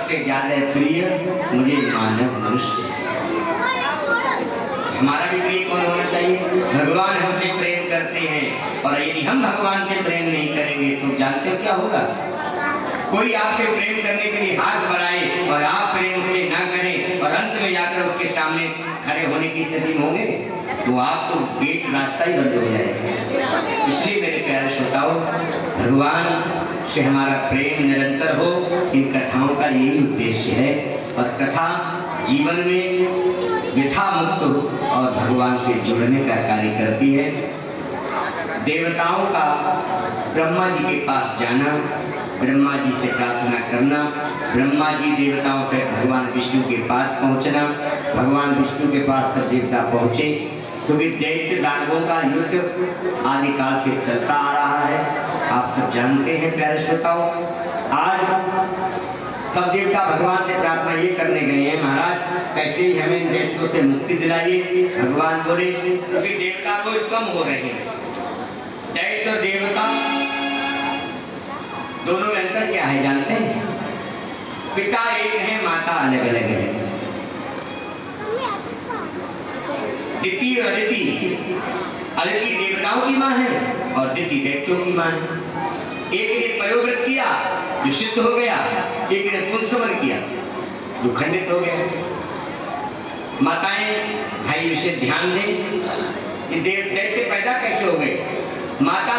सबसे ज्यादा प्रिय मुझे मानव मनुष्य। हमारा भी प्रिय कौन होना चाहिए? भगवान हमसे प्रेम करते हैं, और यदि हम भगवान से प्रेम नहीं करेंगे तो जानते हो क्या होगा? कोई आपसे प्रेम करने के लिए हाथ बढ़ाए और आप प्रेम से ना करें और अंत में जाकर उसके सामने खड़े होने की स्थिति में होंगे तो आप तो गेट रास्ता ही बंद हो जाएगा। इसलिए मेरे प्यारे श्रोताओं, भगवान से हमारा प्रेम निरंतर हो, इन कथाओं का यही उद्देश्य है। और कथा जीवन में व्यथा मुक्त और भगवान से जुड़ने का कार्य करती है। देवताओं का ब्रह्मा जी के पास जाना, ब्रह्मा जी से प्रार्थना करना, ब्रह्मा जी देवताओं से भगवान विष्णु के पास पहुंचना, भगवान विष्णु के पास सब देवता पहुंचे, क्योंकि दैत्य दानवों का युद्ध आदिकाल से चलता आ रहा है। आप सब जानते हैं प्यारे श्रोताओं। आज सब देवता भगवान से प्रार्थना ये करने गए हैं, महाराज कैसे ही हमें दैत्यों से मुक्ति दिलाइए। भगवान बोले क्योंकि देवता रोज कम हो रहे हैं। दैत्य और देवता दोनों में अंतर क्या है जानते हैं? पिता एक है, माता अलग अलग है। दिति और अदिति, अदिति देवताओं की मां है और दिति दैत्यों की मां है। एक ने पयोव्रत किया जो सिद्ध हो गया, एक ने पुंसवन किया जो खंडित हो गया। माताएं भाई विषय ध्यान दें कि दैत्य पैदा कैसे हो गए। माता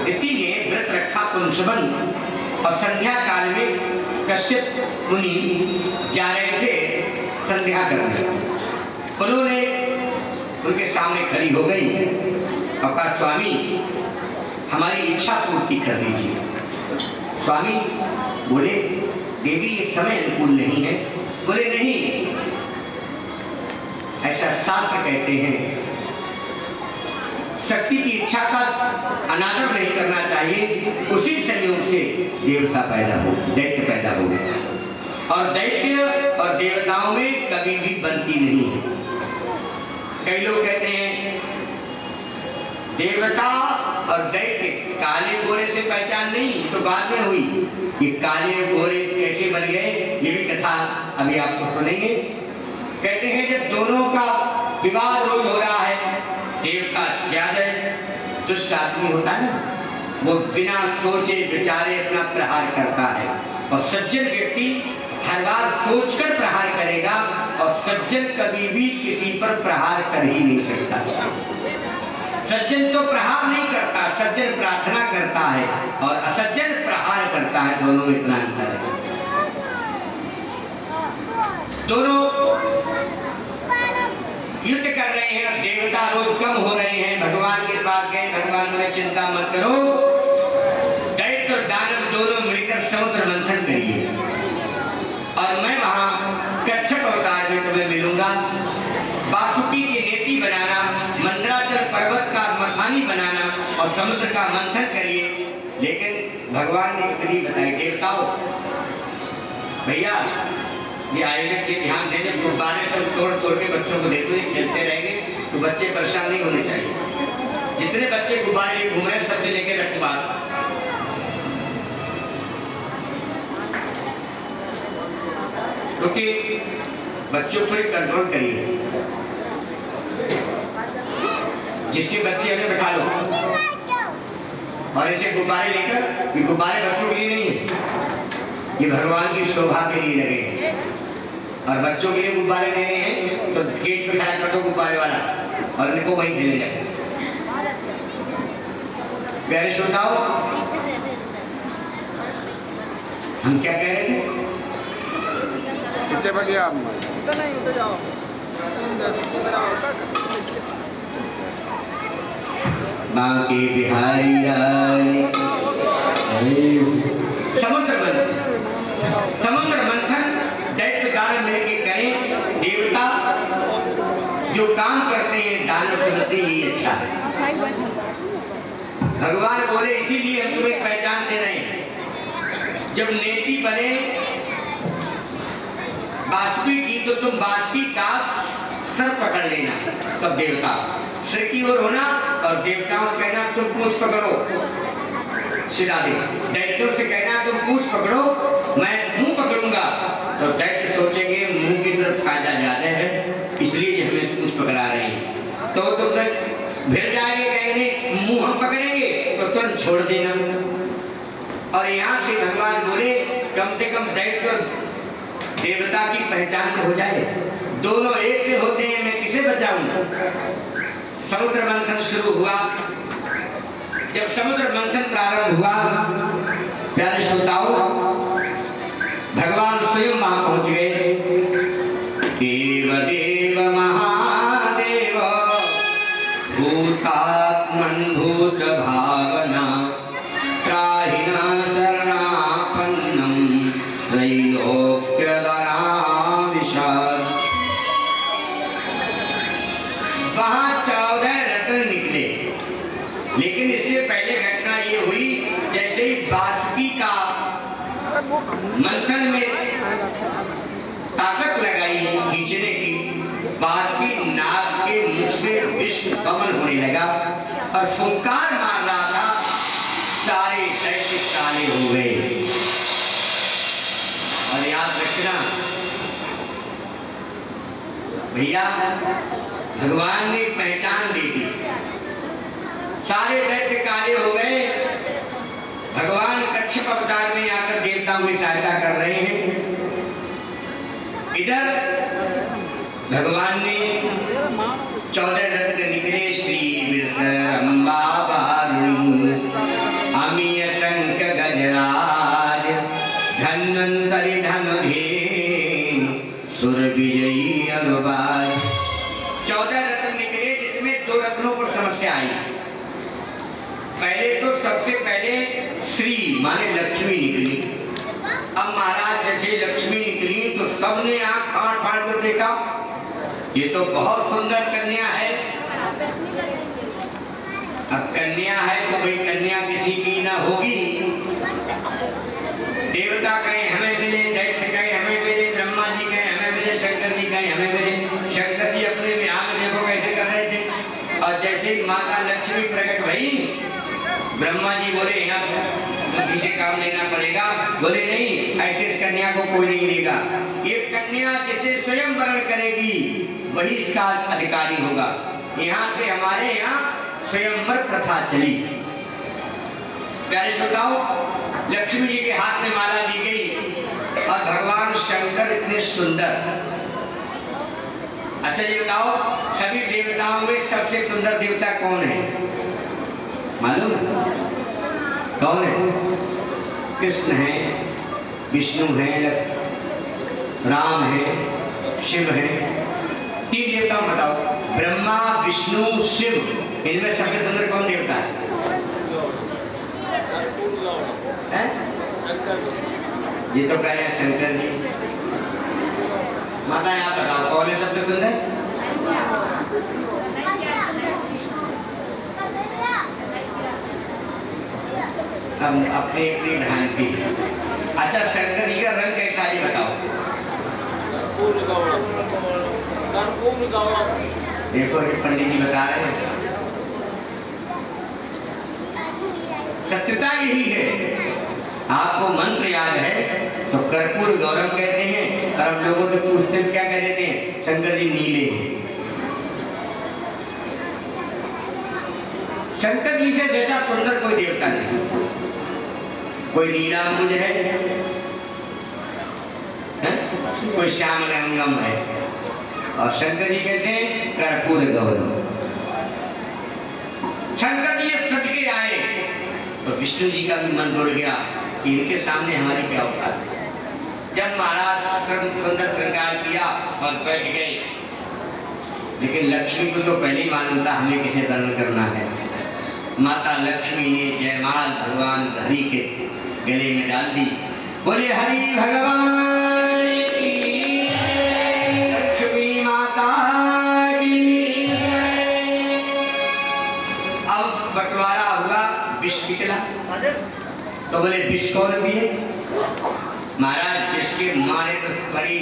दिति ने व्रत रखा पुंसवन, और संध्या काल में कश्यप मुनि जा रहे थे संध्या करने। उन्होंने उनके सामने खड़ी हो गई और कहा स्वामी हमारी इच्छा पूर्ति कर दीजिए। स्वामी बोले देवी ये समय अनुकूल नहीं है। बोले नहीं, ऐसा शास्त्र कहते हैं शक्ति की इच्छा का अनादर नहीं करना चाहिए। उसी संयोग से देवता पैदा हो, दैत्य पैदा हो गया। और दैत्य और देवताओं में कभी भी बनती नहीं है। कई लोग कहते हैं देवता और दैत्य काले गोरे से पहचान नहीं, तो बाद में हुई। ये काले गोरे कैसे बन गए ये भी कथा अभी आपको सुनेंगे। कहते हैं जब दोनों का विवाह रोज हो रहा है, देवता ज्यादा दुष्ट आदमी होता है ना, वो बिना सोचे विचारे अपना प्रहार करता है, और सज्जन व्यक्ति हर बार सोचकर प्रहार करेगा, और सज्जन कभी भी किसी पर प्रहार कर ही नहीं सकता। सज्जन तो प्रहार नहीं करता, सज्जन प्रार्थना करता है, और असज्जन प्रहार करता है। दोनों में इतना अंतर है। दोनों युद्ध कर रहे हैं और देवता रोज कम हो रहे हैं। भगवान के पास गए, भगवान बोले चिंता मत करो, दैत्य और दानव दोनों मिलकर समुद्र मंथन करिए और मैं वहां कच्छप अवतार में तुम्हें मिलूंगा। बासुकी की नेति बनाना, मंदराचल पर्वत का मखानी बनाना और समुद्र का मंथन करिए। लेकिन भगवान ने एक विधि बताई, देवताओं भैया ये आयोजन के ध्यान देने, गुब्बारे सब तोड़ तोड़ के बच्चों को देते हुए खेलते रहेंगे तो बच्चे परेशान नहीं होने चाहिए। जितने बच्चे गुब्बारे लिए घूम रहे हैं सबसे लेके रखवा, क्योंकि बच्चों पर कंट्रोल करिए। जिसके बच्चे हमें बैठा लो और इनसे गुब्बारे लेकर, ये गुब्बारे बच्चों के लिए नहीं है, ये भगवान की शोभा के लिए लगे हैं। और बच्चों के लिए गुब्बारे देने हैं तो गेट पे खड़ा कर दो गुब्बारे वाला और इनको वहीं खेले जाए। प्यारे श्रोताओं, हम क्या कह रहे थे? कितने बजे आप बांके बिहारी समुद्र मंथन दैत्य दानव मिलके करें। देवता जो काम करते हैं दानव समझते ही अच्छा है। भगवान बोले इसीलिए हम तुम्हें पहचान दे रहे हैं। जब नेति बने बासुकी की तो तुम बासुकी का सर पकड़ लेना, तब देवता सिर की ओर होना और देवताओं से कहना तुम पूंछ पकड़ो, सिरा दे। दैत्यों से कहना तुम पूंछ पकड़ो, मैं मुंह पकड़ूंगा। छोड़ देना। और यहाँ से भगवान बोले कम से कम दैत्य देवता की पहचान तो हो जाए, दोनों एक से होते हैं, मैं किसे बचाऊं। समुद्र मंथन शुरू हुआ। जब समुद्र मंथन प्रारंभ हुआ, प्यारे श्रोताओं, भगवान स्वयं वहां पहुंच गए। देव देव महादेव भूतात्मन भूत भावना त्राहिना शरणापन्नम त्रैलोक्यधरा विशाल। वहां 14 रत्न निकले, लेकिन इससे पहले घटना ये हुई, जैसे ही बाष्पी का मंथन में ताकत लगाई खींचने की, बाष्पी नाग के मुख से विश्व पवन होने लगा और फुंकार मार रहा था, सारे दैत्य काले हो गए। और याद रखना भैया, भगवान ने पहचान दे दी, सारे दैत्य काले हो गए। भगवान कच्छप अवतार में आकर देवताओं की सहायता कर रहे हैं। इधर भगवान ने 14 रत्न निकले, श्री अम्बा वारुणी अमीय शंख गजराज धन्वंतरि धनुधेन सुर विजयी अनुबाज। 14 रत्न निकले, जिसमें 2 रत्नों पर समस्या आई। पहले तो सबसे पहले श्री माने लक्ष्मी निकली। अब महाराज जैसे लक्ष्मी निकली तो सबने आंख फाड़ फाड़ कर देखा, ये तो बहुत सुंदर कन्या है। अब कन्या है तो भाई कन्या किसी की ना होगी। देवता कहें हमें मिले, दैत्य कहें हमें मिले, ब्रह्मा जी कहें हमें मिले, शंकर जी कहें हमें मिले। शंकर जी अपने विवाह में देखो कैसे कर रहे थे। और जैसे ही माता लक्ष्मी प्रकट भई, ब्रह्मा जी बोले यहाँ किसी काम लेना पड़ेगा। बोले नहीं, ऐसे कन्या को कोई नहीं लेगा। ये कन्या जिसे स्वयं वरण करेगी वही इसका अधिकारी होगा। यहाँ से हमारे यहाँ स्वयंवर प्रथा चली। प्यारे श्रोताओं, लक्ष्मी जी के हाथ में माला दी गई और भगवान शंकर इतने सुंदर। अच्छा ये बताओ, सभी देवताओं में सबसे सुंदर देवता कौन है मालूम? कौन है? कृष्ण है, विष्णु है, राम है, शिव है। 3 देवता बताओ, ब्रह्मा विष्णु शिव, इनमें सबसे सुंदर कौन देवता है? ये तो कह रहे हैं शंकर जी। माता यहाँ बताओ कौन है सबसे सुंदर? हम अपने अपनी भ्रांति। अच्छा शंकर जी का रंग कैसा है बताओ? देखो ये पंडित जी बता रहे हैं, सत्यता यही है। आपको मंत्र याद है तो कर्पूर गौरम कहते हैं, और हम लोगों से पूछते हैं क्या कह देते हैं? शंकर जी नीले। शंकर जी से ज्यादा सुंदर कोई देवता नहीं। कोई नीलांबुज है, कोई श्यामलंगम है, और शंकर जी कहते हैं कर्पूर गौरम। शंकर जी जब सच के आए तो विष्णु जी का भी मन जुड़ गया कि इनके सामने हमारी क्या औकात है। जब महाराज सुंदर श्रृंगार किया और बैठ गए, लेकिन लक्ष्मी को तो पहले ही मालूम था हमें किसे वर्ण करना है। माता लक्ष्मी ने जयमाल भगवान हरि के गले में डाल दी। बोले हरि भगवान की, लक्ष्मी माता की। अब बंटवारा हुआ, विष निकला। तो बोले विष कौन पिए? महाराज जिसके मारे तो बड़ी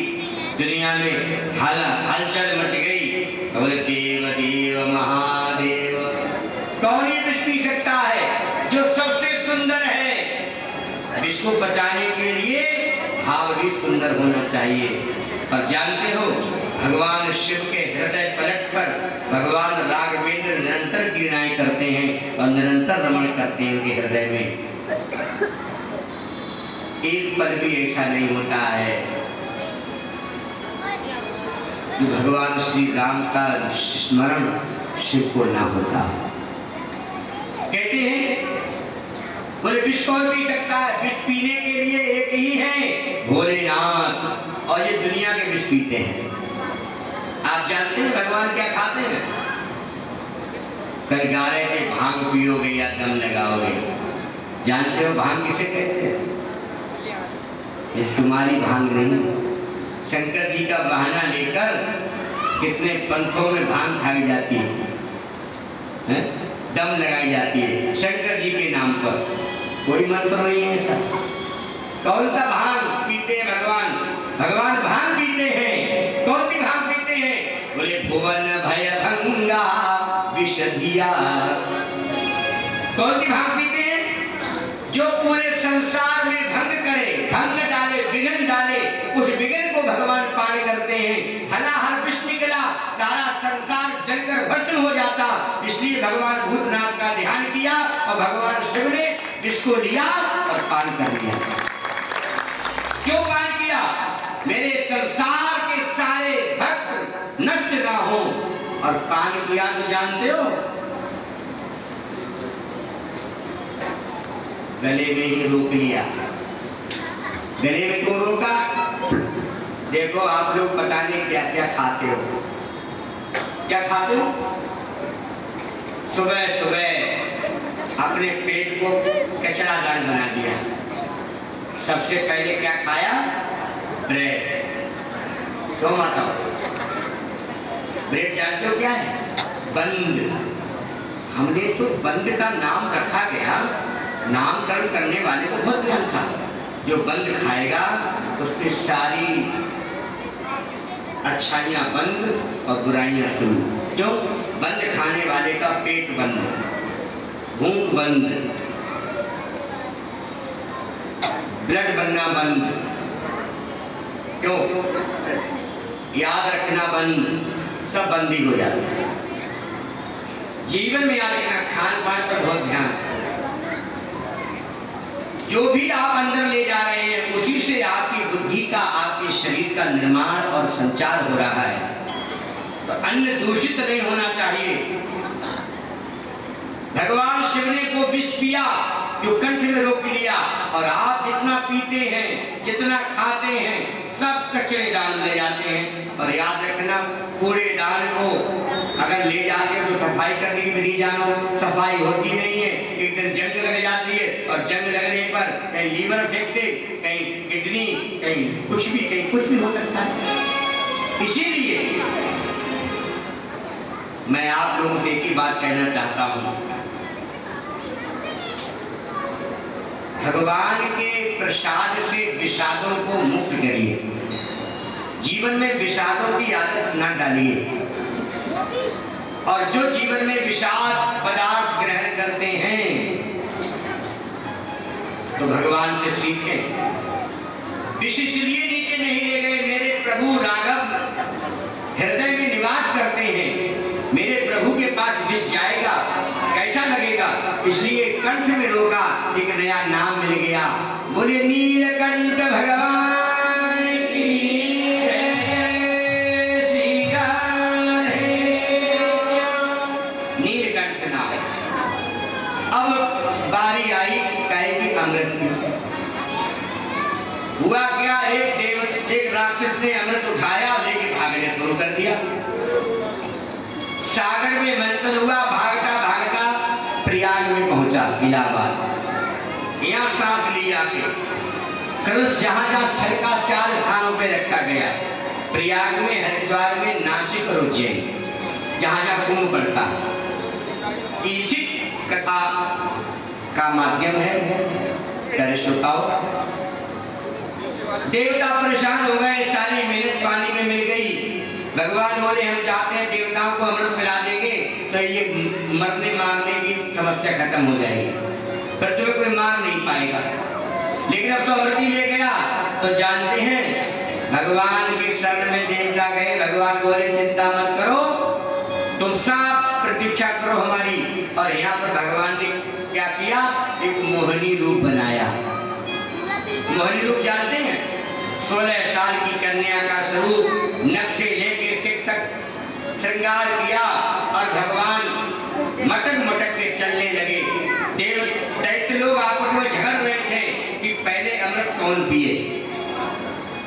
दुनिया में हलचल मच गई। तो बोले देव देव महादेव। कौन ये विष पी सकता है? जो सबसे सुंदर है। विष को बचाने के लिए भाव भी सुंदर होना चाहिए। और जानते हो भगवान शिव के हृदय पलट पर भगवान राघवेंद्र निरंतर क्रीड़ाएं करते हैं और निरंतर रमण करते हैं उनके हृदय में। एक पल भी ऐसा नहीं होता है कि भगवान श्री राम का स्मरण शिव को ना होता। कहते हैं बोले विष कौन पी सकता है? विष पीने के लिए एक ही है, भोलेनाथ, और ये दुनिया के विष पीते हैं। आप जानते हैं भगवान क्या खाते हैं? कल गा रहे थे भांग पियोगे या दम लगाओगे। जानते हो भांग किसे कहते हैं? ये तुम्हारी भांग नहीं। शंकर जी का बहाना लेकर कितने पंथों में भांग खाई जाती है, दम लगाई जाती है शंकर जी के नाम पर। कोई मंत्र नहीं है ऐसा। कौन सा भांग पीते हैं भगवान? भगवान भांग पीते हैं। कौन सी भांग पीते हैं? बोले भुवन भय भंगा विषधिया। कौन सी भांग पीते हैं? जो पूरे संसार में भंग करे, भंग डाले, विघ्न डाले, उस विघ्न को भगवान पार करते हैं। हलाहल विष निकला, सारा संसार जलकर भस्म हो जाता। इसलिए भगवान भूतनाथ का ध्यान किया और भगवान शिव ने विष को लिया और पान कर लिया। क्यों पान किया? मेरे संसार के सारे भक्त नष्ट ना हो। और पान किया तो जानते हो, गले में ही रोक लिया। गले में क्यों रोका? देखो आप लोग पता नहीं क्या क्या खाते हो। क्या खाते हो? सुबह सुबह अपने पेट को कचरादार बना दिया। सबसे पहले क्या खाया? ब्रेड। क्यों बताओ? ब्रेड जानते हो क्या है? बंद। हमने तो बंद का नाम रखा गया, नामकरण करने वाले को बहुत ध्यान था। जो बंद खाएगा उसकी सारी अच्छाइयाँ बंद और बुराइयाँ शुरू। क्यों? बंद खाने वाले का पेट बंद, भूख बंद, ब्लड बनना बंद। क्यों? याद रखना बंद, सब बंद ही हो जाता है। जीवन में याद रखना, खान पान पर बहुत ध्यान। जो भी आप अंदर ले जा रहे हैं उसी से आपकी बुद्धि का, आपके शरीर का निर्माण और संचार हो रहा है। तो अन्न दूषित नहीं होना चाहिए। भगवान शिव ने वो विष पिया जो कंठ में रोक लिया, और आप जितना पीते हैं, जितना खाते हैं, सब कचरेदान ले जाते हैं। और याद रखना, कूड़ेदान को अगर ले जाते हैं तो सफाई करने की विधि जानो। सफाई होती नहीं है, एक दिन जंग लग जाती है, और जंग लगने पर कहीं लीवर फेंक दे, कहीं किडनी, कहीं कुछ भी हो सकता है। इसीलिए मैं आप लोगों से एक ही बात कहना चाहता हूं, भगवान के प्रसाद से विषादों को मुक्त करिए। जीवन में विषादों की आदत न डालिए। और जो जीवन में विषाद पदार्थ ग्रहण करते हैं तो भगवान से सीखें। विष इसलिए नीचे नहीं ले गए, मेरे प्रभु राघव हृदय में निवास करते हैं। मेरे प्रभु के पास विष जाएगा कैसा लगेगा, इसलिए कंठ में रोका, एक नया नाम मिल गया। बोले नीलकंठ भगवान की बारी आई कहे कि अमृत की। हुआ क्या? एक राक्षस ने अमृत उठाया, लेके भागने शुरू कर दिया। सागर में मंथन हुआ, भागता भागता प्रयाग में पहुंचा, इलाहाबाद। यहाँ सांस लिया के कलश जहां जहां छलका 4 स्थानों पे रखा गया। प्रयाग में, हरिद्वार में, नासिक और उज्जैन, जहां जहां कुंभ पड़ता। इसी कथा का माध्यम है श्रोताओं। देवता परेशान हो गए, 40 मिनट पानी में मिल गई। भगवान बोले हम चाहते हैं देवताओं को अमृत पिला देंगे तो ये मरने मारने की समस्या खत्म हो जाएगी, पर तुम्हें कोई मार नहीं पाएगा। लेकिन अब तो अमृत ही ले गया। तो जानते हैं भगवान के शरण में देवता गए। भगवान बोले चिंता मत करो, तुम सब प्रतीक्षा करो हमारी। और यहाँ पर भगवान ने क्या किया, एक मोहिनी रूप बनाया। मोहिनी रूप जानते हैं, 16 साल की कन्या का स्वरूप नख से लेके टिक तक श्रृंगार किया और भगवान मटक मटक के चलने लगे। दैत्य लोग आपस में झगड़ रहे थे कि पहले अमृत कौन पिए,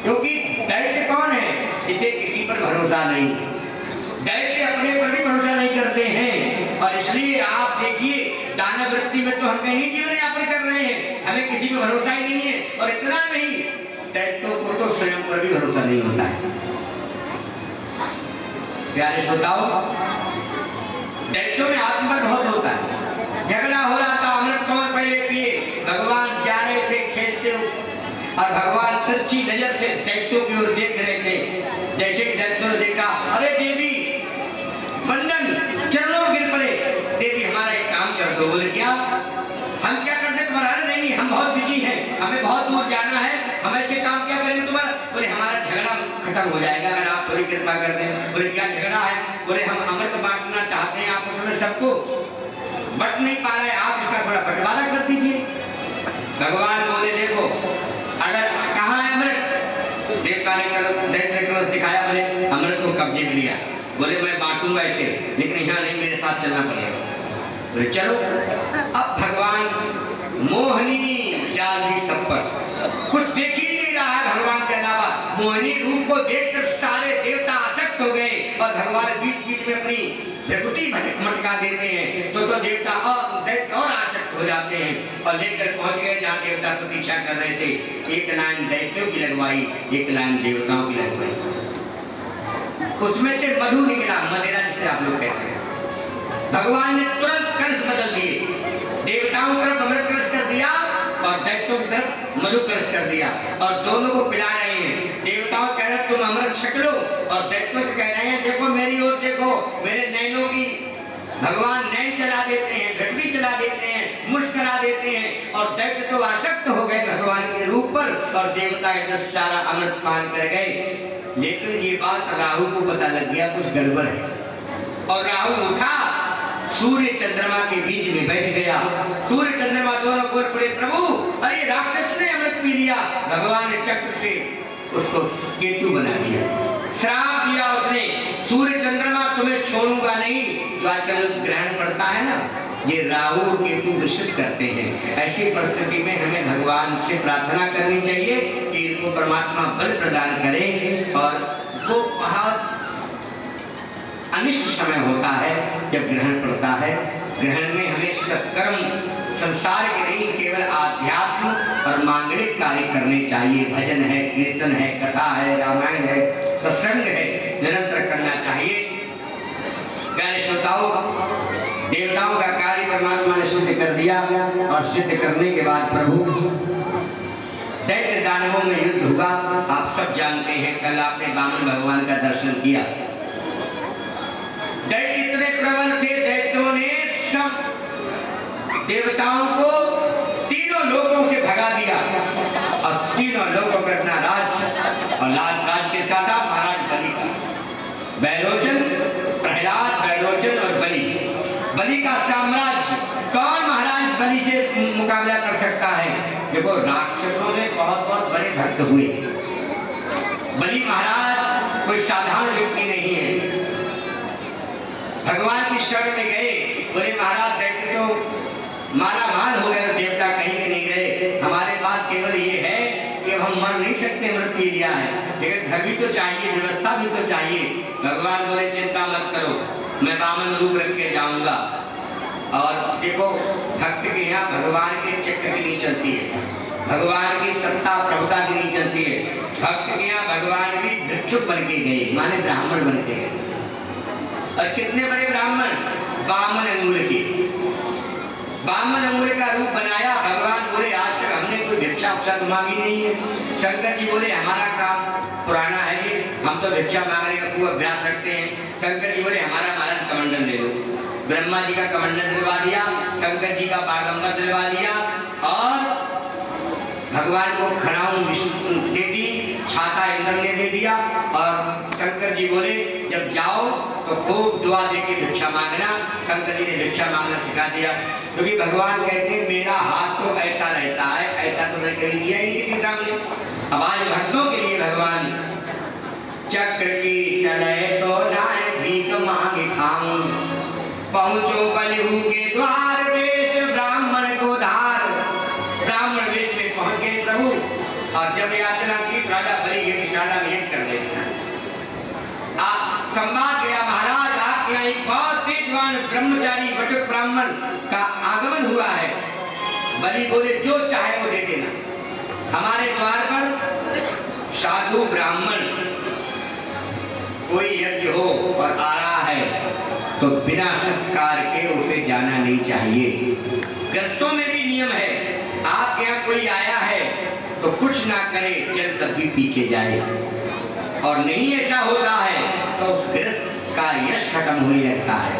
क्योंकि दैत्य कौन है, इसे किसी पर भरोसा नहीं, दैत्य अपने पर भी भरोसा नहीं करते हैं। और इसलिए आप देखिए दानव वृत्ति में तो हम कहीं जीवन यापन कर रहे हैं, हमें किसी पर भरोसा ही नहीं है। और इतना नहीं, दैत्यों को तो स्वयं पर भी भरोसा नहीं होता है। प्यारे श्रोताओ, दैत्यों में आत्मबल बहुत होता है। झगड़ा हो रहा था, अमृत कौन पहले पिए, भगवान जा रहे थे खेलते हुए और भगवान तिरछी नजर से दैत्यों की ओर देख रहे थे। जैसे कि दैत्यों ने देखा, अरे देवी बंदन चरणों गिर पड़े, देवी हमारा एक काम कर दो। बोले क्या, हम क्या करते तुम्हारा? नहीं, हम बहुत बिजी हैं, हमें बहुत दूर जाना है, हम ऐसे काम क्या करेंगे तुम्हारा? बोले हमारा झगड़ा खत्म हो जाएगा अगर आप थोड़ी कृपा कर दें। बोले क्या झगड़ा है? बोले हम अमृत बांटना चाहते हैं, आप उसमें सबको बट नहीं पा रहे, आप इसका थोड़ा बंटवारा कर दीजिए। भगवान बोले देखो, अगर कहाँ है अमृत? देवता ने कलश दिखाया, बोले अमृत को कब्जे में लिया। बोले मैं बांटूंगा इसे, लेकिन यहाँ नहीं, मेरे साथ चलना पड़ेगा। बोले चलो। अब भगवान मोहिनी डाल दी सब पर, कुछ देख ही नहीं रहा है भगवान के अलावा। मोहिनी रूप को देखकर सारे देवता आसक्त हो गए और भगवान बीच बीच में अपनी प्रकृति मटका देते हैं तो देवता और आसक्त हो जाते हैं और लेकर पहुंच गए जहाँ देवता प्रतीक्षा कर रहे थे। एक लाइन दैत्यों की लगवाई, एक लाइन देवताओं की लगवाई। उसमें से मधु निकला, मदिरा जिसे आप लोग कहते हैं। भगवान ने तुरंत कलश बदल दिए, देवताओं की तरफ अमृत कलश कर दिया और दैत्यों की तरफ मधु कलश कर दिया और दोनों को पिला रहे हैं। देवताओं कह रहे हैं तुम अमृत छक लो और दैत्यों कह रहे हैं देखो मेरी ओर देखो, मेरे नैनों की भगवान नैन चला देते हैं, घटनी चला देते हैं, मुस्कुरा देते हैं। और दैत्य तो आसक्त हो गए भगवान के रूप पर और देवता इधर सारा अमृत पान कर गए। लेकिन ये बात राहु को पता लग गया कुछ गड़बड़ है और राहु उठा, सूर्य चंद्रमा के बीच में बैठ गया। सूर्य चंद्रमा दोनों बोल पड़े, प्रभु अरे राक्षस ने अमृत पी लिया। भगवान ने चक्र से उसको केतु बना दिया, श्राप दिया उसने, सूर्य चंद्रमा तुम्हें छोड़ूंगा नहीं। जो आजकल ग्रहण पड़ता है ना, ये राहु और केतु विषित करते हैं। ऐसी परिस्थिति में हमें भगवान से प्रार्थना करनी चाहिए कि इनको परमात्मा बल प्रदान करे। और वो बहुत अनिष्ट समय होता है जब ग्रहण पड़ता है। ग्रहण में हमें सत्कर्म, संसार के नहीं केवल आध्यात्म और मांगलिक कार्य करने चाहिए। भजन है, कीर्तन है, कथा है, रामायण है, सत्संग है, निरंतर करना चाहिए। प्यारे श्रोताओं, देवताओं का कार्य परमात्मा ने सिद्ध कर दिया और सिद्ध करने के बाद प्रभु दैत्य दानवों में युद्ध हुआ। आप सब जानते हैं, कल आपने वामन भगवान का दर्शन किया। दैत्य इतने प्रबल थे, दैत्यों ने सब देवताओं को तीनों लोगों से भगा दिया और तीनों लोगों पर अपना राज और राज किसका था? महाराज बलि का। बैरोचन, प्रहलाद, बैरोचन और बलि, बलि का साम्राज्य। कौन महाराज बलि से मुकाबला कर सकता है? देखो राक्षसों में बहुत बहुत बड़े भक्त हुए। बलि महाराज कोई साधारण व्यक्ति नहीं है। भगवान की शरण में गए, बोले महाराज दैत्य तो माला माल हो गए, देवता कहीं भी नहीं गए, हमारे पास केवल ये है कि हम मर नहीं सकते, मृत पी लिया है, लेकिन घर भी तो चाहिए, व्यवस्था भी तो चाहिए। भगवान बोले चिंता मत करो, मैं वामन रूप रख के जाऊंगा। और देखो भक्त के यहाँ भगवान के चक्र की नहीं चलती है, भगवान की सत्ता प्रभुता की नहीं चलती है। भक्त के यहाँ भगवान भी भिक्षुक बन के गए, माने ब्राह्मण बन के गए। और कितने बड़े ब्राह्मण? वामन अंगुल के, वामन अंगुल का रूप बनाया। भगवान बोले आज तक हमने कोई भिक्षा उक्षा मांगी नहीं है। शंकर जी बोले हमारा काम पुराना है ये, हम तो भिक्षा मांगने का खूब अभ्यास रखते हैं। शंकर जी बोले हमारा महाराज कमंडल ले लो। ब्रह्मा जी का कमंडल दिलवा दिया, शंकर जी का बागंबर दिलवा दिया और भगवान को खड़ाऊं दे दी, छाता इंद्र ने दे दिया। और शंकर जी बोले जब जाओ तो तो खूब दुआ देके भिक्षा मांगना। कंकरी ने भिक्षा मांगना सिखा दिया, क्योंकि भगवान कहते हैं मेरा हाथ तो ऐसा रहता है, ऐसा तो मैं कभी दिया ही किसी सामने। अब आज भक्तों के लिए भगवान चक्र की चले तो नाय भीख मांगे खाऊं, पहुंचो बलिहू के द्वार देश ब्राह्मण को धार। ब्राह्मण वेश में पहुंच गए प्रभु, और जब याचना की राजा बलि यज्ञशाला में यज्ञ कर लेते संवाद गया, महाराज आपके यहाँ एक बहुत तेजवान ब्रह्मचारी बटुक ब्राह्मण का आगमन हुआ है। बलि बोले जो चाहे वो दे देना। हमारे द्वार पर साधु ब्राह्मण कोई यज्ञ हो और आ रहा है तो बिना सत्कार के उसे जाना नहीं चाहिए। गस्तों में भी नियम है, आपके यहाँ कोई आया है तो कुछ ना करे, जल तक भी पी के जाए, और नहीं ऐसा होता है तो उस व्रत का यश खत्म होने लगता है।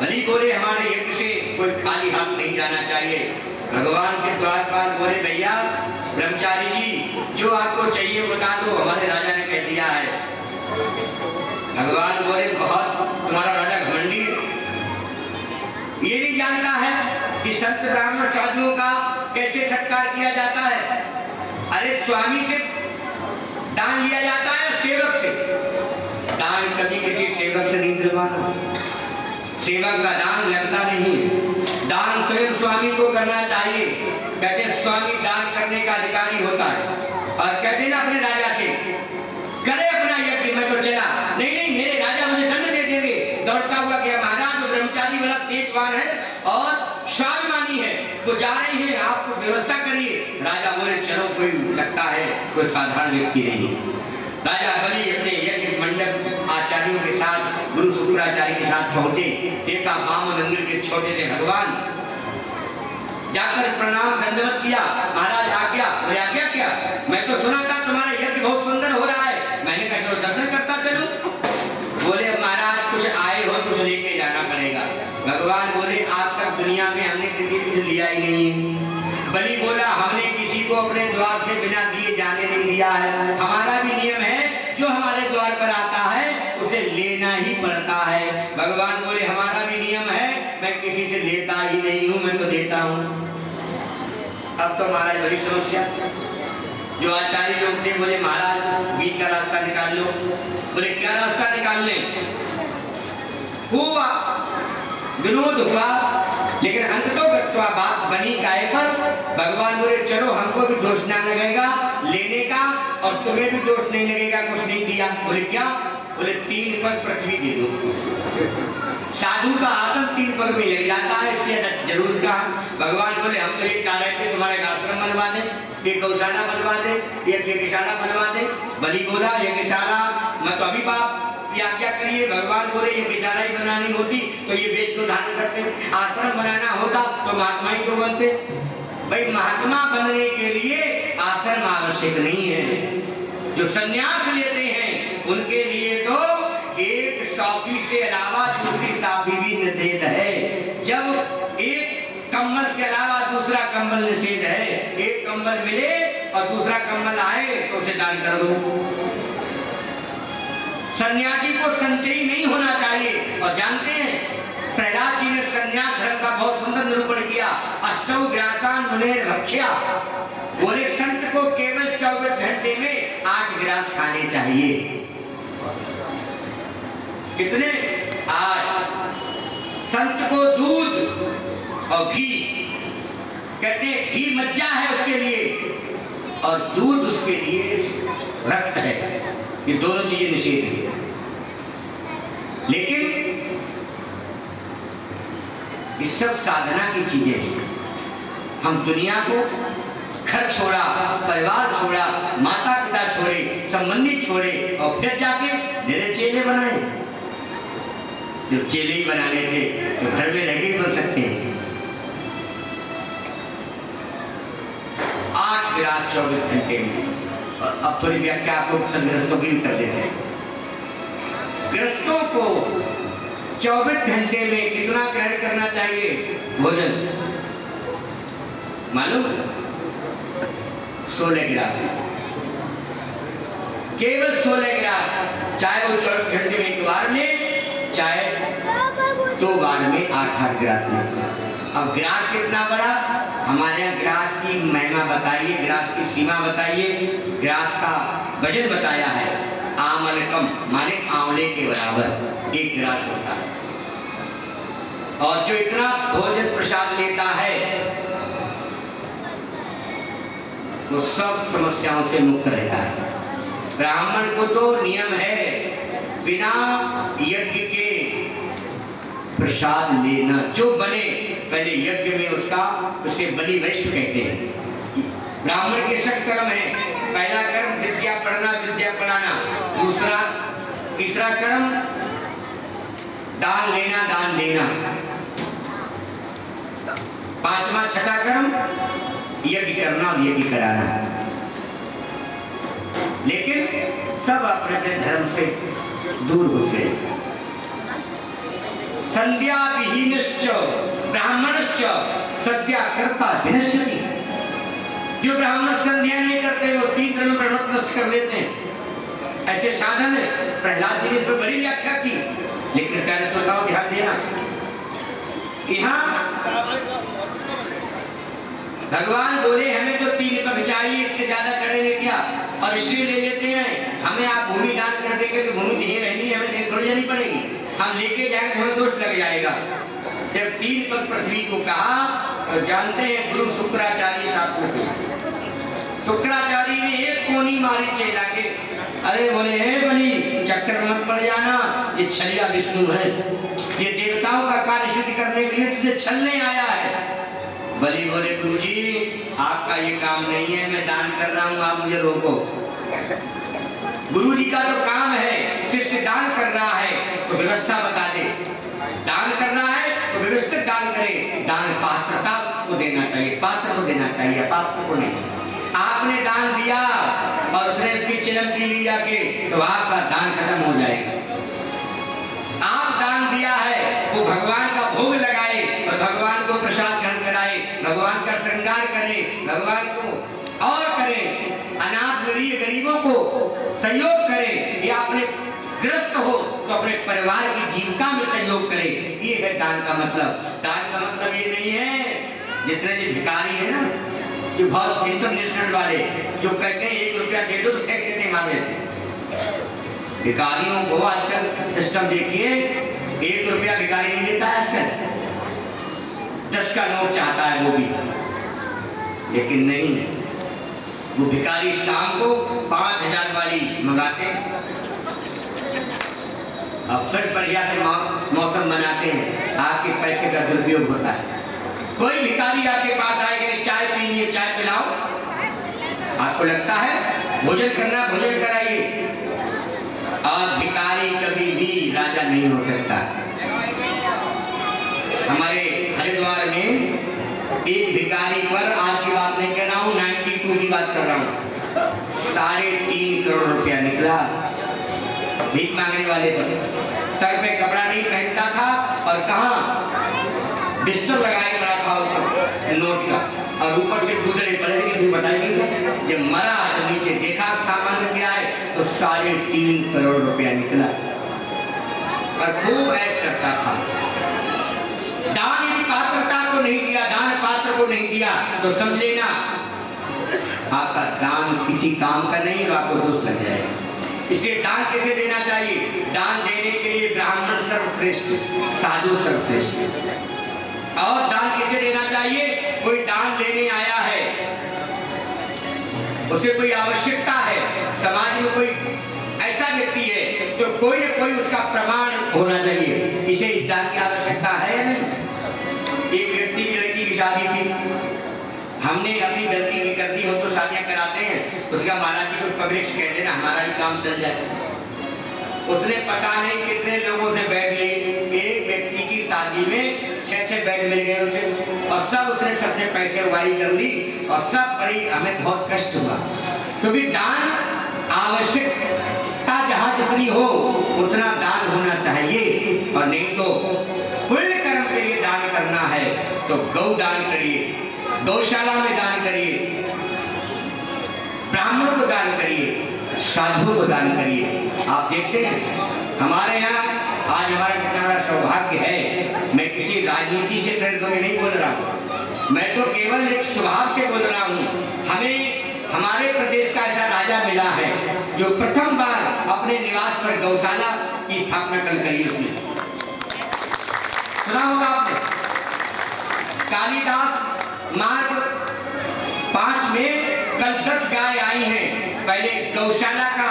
बलि बोले हमारे यज्ञ से कोई खाली हाथ नहीं जाना चाहिए। भगवान के द्वार पर बोले भैया ब्रह्मचारी जी जो आपको चाहिए बता दो, हमारे राजा ने कह दिया है। भगवान बोले बहुत तुम्हारा राजा घमंडी है, ये नहीं जानता है कि संत ब्राह्मण साधुओं का कैसे सत्कार किया जाता है। अरे स्वामी से दान लिया जाता है, सेवक से दान कभी किसी सेवक से नहीं दिलवाना। सेवक का दान लगता नहीं है, दान स्वयं स्वामी को करना चाहिए। कहते स्वामी दान करने का अधिकारी होता है, और कहते ना अपने राजा से करे अपना यज्ञ, मैं तो चला। नहीं नहीं मेरे राजा मुझे दंड दे देंगे। दौड़ता हुआ गया, महाराज तो ब्रह्मचारी वाला तेजवान है और स्वाभिमानी है, वो जा रहे हैं, आप व्यवस्था करिए। राजा बोले चलो, कोई लगता है कोई साधारण व्यक्ति नहीं। राजा बलि अपने यज्ञ मंडप आचार्यों के साथ, गुरु शुक्राचार्य के साथ पहुंचे। देखा वामन मंदिर के छोटे से भगवान, जाकर प्रणाम दंडवत किया। महाराज आज्ञा, बोले आज्ञा क्या? मैं तो सुना था तुम्हारा यज्ञ बहुत सुंदर हो रहा है। मैंने कहा चलो दर्शन करता चलूं। बोले महाराज कुछ आए हो कुछ लेके जाना पड़ेगा। भगवान बोले आज तक दुनिया में हमने किसी से लिया ही नहीं है। बलि बोला हमने किसी को अपने द्वार से बिना दिए जाने नहीं दिया है। हमारा भी नियम है, जो हमारे द्वार पर आता है उसे लेना ही पड़ता है। भगवान बोले हमारा भी नियम है, मैं किसी से लेता ही नहीं हूँ, मैं तो देता हूँ। अब तो महाराज बड़ी समस्या। जो आचार्य लोग थे बोले महाराज बीच का रास्ता निकाल लो। बोले क्या रास्ता निकाल लें? हुआ विनोद हुआ, लेकिन अंत तो बात बनी गाय पर। भगवान बोले चलो हमको भी दोष ना लगेगा लेने का, और तुम्हें भी दोष नहीं लगेगा कुछ नहीं दिया। बोले क्या? बोले 3 पग पृथ्वी दे दो। साधु का आसन 3 पग में लग जाता है, इससे जरूर का। भगवान बोले हम तो ये चाह रहे थे तुम्हारे आश्रम बनवा दे, एक गौशाला बनवा दे, एक यज्ञशाला बनवा दे। बलि बोला यज्ञशाला मैं तो अभी बाप आज्ञा करिए। भगवान बोले यज्ञशाला ही बनानी होती तो ये वेश को धारण करते, आश्रम बनाना होता तो महात्मा ही क्यों बनते? भाई महात्मा बनने के लिए आश्रम आवश्यक नहीं है। जो संन्यास लेते हैं उनके लिए तो एक साफी से अलावा दूसरी साफी भी निषेध है। जब एक कंबल के अलावा दूसरा कंबल निषेध है, एक कंबल मिले और दूसरा कंबल आए तो उसे दान कर दो। सन्यासी को संचयी नहीं होना चाहिए। और जानते हैं प्रहलाद जी ने सन्यास धर्म का बहुत सुंदर निरूपण किया। अष्टौ ग्रासान मुनेर भक्ष्या, बोले संत को केवल 24 घंटे में 8 गिलास खाने चाहिए। कितने? 8। संत को दूध और घी, कहते हैं घी मज्जा है उसके लिए और दूध उसके लिए रक्त है। ये दोनों चीजें निषेध है। लेकिन ये सब साधना की चीजें हैं। हम दुनिया को घर छोड़ा, परिवार छोड़ा, माता पिता छोड़े, संबंधी छोड़े और फिर जाके मेरे चेले बनाए। जो चेले ही बनाने थे तो घर में रह के बन सकते हैं। 8 गिलास 24 घंटे में। अब थोड़ी व्याख्या आपको गृहस्थों की कर देते हैं। गृहस्थों को 24 घंटे में कितना ग्रहण करना चाहिए भोजन मालूम? 16 गिलास, केवल 16 गिलास। चाहे वो 24 घंटे में एक बार ले, चाहे 2 बार में 8-8 गिलास ले। अब गिलास कितना बड़ा, हमारे यहाँ गिलास की महिमा बताइए, गिलास की सीमा बताइए, गिलास का वजन बताया है। आमलकम माने आंवले के बराबर 1 गिलास होता है। और जो इतना भोजन प्रसाद लेता है वो सब समस्याओं से मुक्त रहता है। ब्राह्मण को तो नियम है बिना यज्ञ के प्रसाद लेना, जो बने पहले यज्ञ में उसका, उसे बलि वैश्य कहते हैं। ब्राह्मण के 6 कर्म है। पहला कर्म विद्या पढ़ना, विद्या पढ़ाना। दूसरा, तीसरा कर्म दान लेना, दान देना। 5वां 6ठा कर्म यज्ञ करना और यज्ञ कराना। लेकिन सब अपने अपने धर्म से दूर हो गए। संध्या विहीनश्च ब्राह्मणश्च सद्या कर्ता विनश्यति। जो ब्राह्मण संध्या नहीं करते वो 3 दिन में ब्रह्मत्व नष्ट कर लेते हैं। ऐसे साधन है। प्रहलाद जी ने इसमें बड़ी व्याख्या की, लेकिन प्यारे श्रोताओं ध्यान देना, यहाँ भगवान बोले हमें तो 3 पग चाहिए, इससे ज्यादा करेंगे क्या, और इसलिए ले लेते हैं। हमें आप भूमि दान कर देंगे तो भूमि यहीं रहनी है, हमें थोड़ी जानी पड़ेगी। हम लेके जाएंगे तो हमें दोष लग जाएगा। जब 3 पग पृथ्वी को कहा तो जानते हैं गुरु शुक्राचार्य साहब को, शुक्राचार्य ने एक कोनी मारी चेला के। अरे बोले हे बलि, चक्कर मत पड़ जाना, ये छलिया विष्णु है, ये देवताओं का कार्य सिद्ध करने के लिए तुझे छलने आया है। बलि बोले गुरुजी आपका ये काम नहीं है, मैं दान कर रहा हूँ, आप मुझे रोको। गुरुजी का तो काम है, शिष्य दान कर रहा है तो व्यवस्था बता दे, दान कर रहा है तो व्यवस्थित दान करे। दान पात्रता को देना चाहिए, पात्र को देना चाहिए, पात्र को नहीं। आपने दान दिया और उसने अपनी चिलम पी ली जाके, तो आपका दान खत्म हो जाएगा। आप दान दिया है वो भगवान का भोग लगाए और भगवान को प्रसाद ग्रहण कराए, भगवान का श्रृंगार करे, भगवान को और करे, अनाथ गरीबों को सहयोग करे, या अपने ग्रस्त हो तो अपने परिवार की जीविका में सहयोग करे। ये है दान का मतलब। दान का मतलब ये नहीं है जितने जो भिखारी है ना, जो बहुत इंटरनेशनल वाले जो कहते हैं 1 रुपया दे दो तो फेंक देते मार देते। भिखारियों को आजकल सिस्टम देखिए, 1 रुपया भिखारी नहीं देता है आजकल, 10 का नोट चाहता है वो भी। लेकिन नहीं, वो भिखारी शाम को 5000 वाली मंगाते हैं, अब फिर बढ़िया से मौसम बनाते हैं, आपके पैसे का दुरुपयोग होता है। कोई भिखारी आपके पास आएगा, चाय पीनी है चाय पिलाओ, आपको लगता है भोजन करना, भोजन कराइए। और भिखारी कभी भी राजा नहीं हो सकता। हमारे हरिद्वार में एक भिखारी पर, आज की बात नहीं कह रहा हूँ, 92 की बात कर रहा हूँ, 3.5 करोड़ रुपया निकला भीख मांगने वाले पर। सर पे कपड़ा नहीं पहनता था और कहाँ बिस्तर लगाए पड़ा था उसको नोट का, और ऊपर से गुजरे पड़े, किसी बताया नहीं था। जब मरा तो नीचे देखा सामान में क्या है तो 3.5 करोड़ रुपया निकला। और खूब ऐश करता था। दान यदि पात्रता को नहीं दिया, दान पात्र को नहीं दिया तो समझ लेना आपका दान किसी काम का नहीं और आपको दोष लग जाएगा। इसलिए दान कैसे देना चाहिए? दान देने के लिए ब्राह्मण सर्वश्रेष्ठ, साधु सर्वश्रेष्ठ। और दान कैसे देना चाहिए? कोई दान लेने आया है, उसे कोई आवश्यकता है, समाज में कोई ऐसा व्यक्ति है तो कोई न कोई उसका प्रमाण होना चाहिए, इसे इस दान की आवश्यकता है या नहीं। एक व्यक्ति की लड़की की शादी थी, हमने अपनी गलती की करती हो तो शादियां कराते हैं, उसका महाराज जी को पब्लिक कह देना हमारा भी काम चल जाए। उसने पता नहीं कितने लोगों से बेड ली, एक व्यक्ति की शादी में 6 बेड मिल गए उसे, और सब उसने सबसे पैसे वाई कर ली, और सब बड़ी हमें बहुत कष्ट हुआ। क्योंकि दान आवश्यकता जहाँ जितनी हो उतना दान होना चाहिए, और नहीं तो पुण्य कर्म के लिए दान करना है तो गौ दान करिए, गौशाला में दान करिए, ब्राह्मणों को दान करिए, साधुओं को दान करिए। आप देखते हैं हमारे यहाँ आज हमारा कितना बड़ा सौभाग्य है। मैं किसी राजनीति से प्रेरित होकर नहीं बोल रहा हूँ, मैं तो केवल एक स्वभाव से बोल रहा हूँ। हमें हमारे प्रदेश का ऐसा राजा मिला है जो प्रथम बार अपने निवास पर गौशाला की स्थापना करी उसने। सुना होगा आपने, कालिदास मार्ग 5 में कल 10 गाय आई हैं। पहले गौशाला का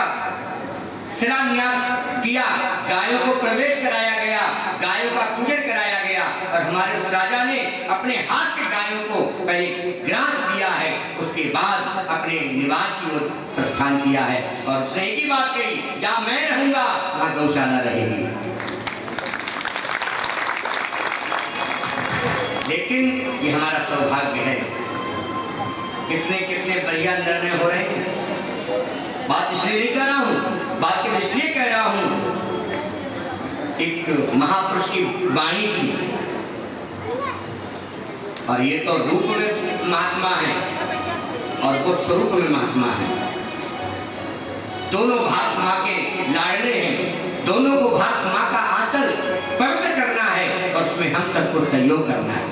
शिलान्यास किया, गायों को प्रवेश कराया गया, गायों का पूजन कराया गया और हमारे उस राजा ने अपने हाथ से गायों को पहले ग्रास दिया है, उसके बाद अपने निवास की ओर प्रस्थान किया है। और उसने एक ही बात कही, जहां मैं रहूंगा वहां गौशाला रहेगी। लेकिन ये हमारा सौभाग्य है, कितने कितने बढ़िया निर्णय हो रहे हैं। बात इसलिए नहीं कर रहा हूँ, बात इसलिए कह रहा हूँ, एक महापुरुष की वाणी थी और ये तो रूप में महात्मा है और वो स्वरूप में महात्मा है। दोनों भारत माँ के लाडले हैं, दोनों को भारत माँ का आंचल पवित्र करना है और उसमें हम सबको सहयोग करना है।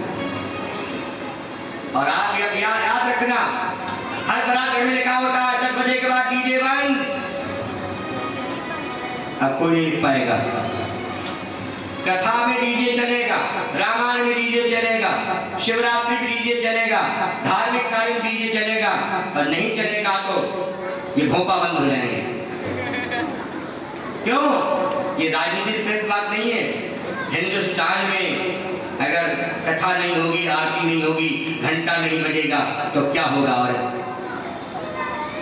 और आप ये याद रखना, हर बरात में लिखा होता है 10 बजे के बाद डीजे बंद। अब कोई नहीं लिख पाएगा। कथा में डीजे चलेगा, रामायण में डीजे चलेगा, शिवरात्रि में डीजे चलेगा, धार्मिक कार्य में डीजे चलेगा, और नहीं चलेगा तो ये भोपा बंद हो जाएंगे। क्यों? ये राजनीति से प्रेरित बात नहीं है। हिंदुस्तान में अगर कथा नहीं होगी, आरती नहीं होगी, घंटा नहीं बजेगा तो क्या होगा? और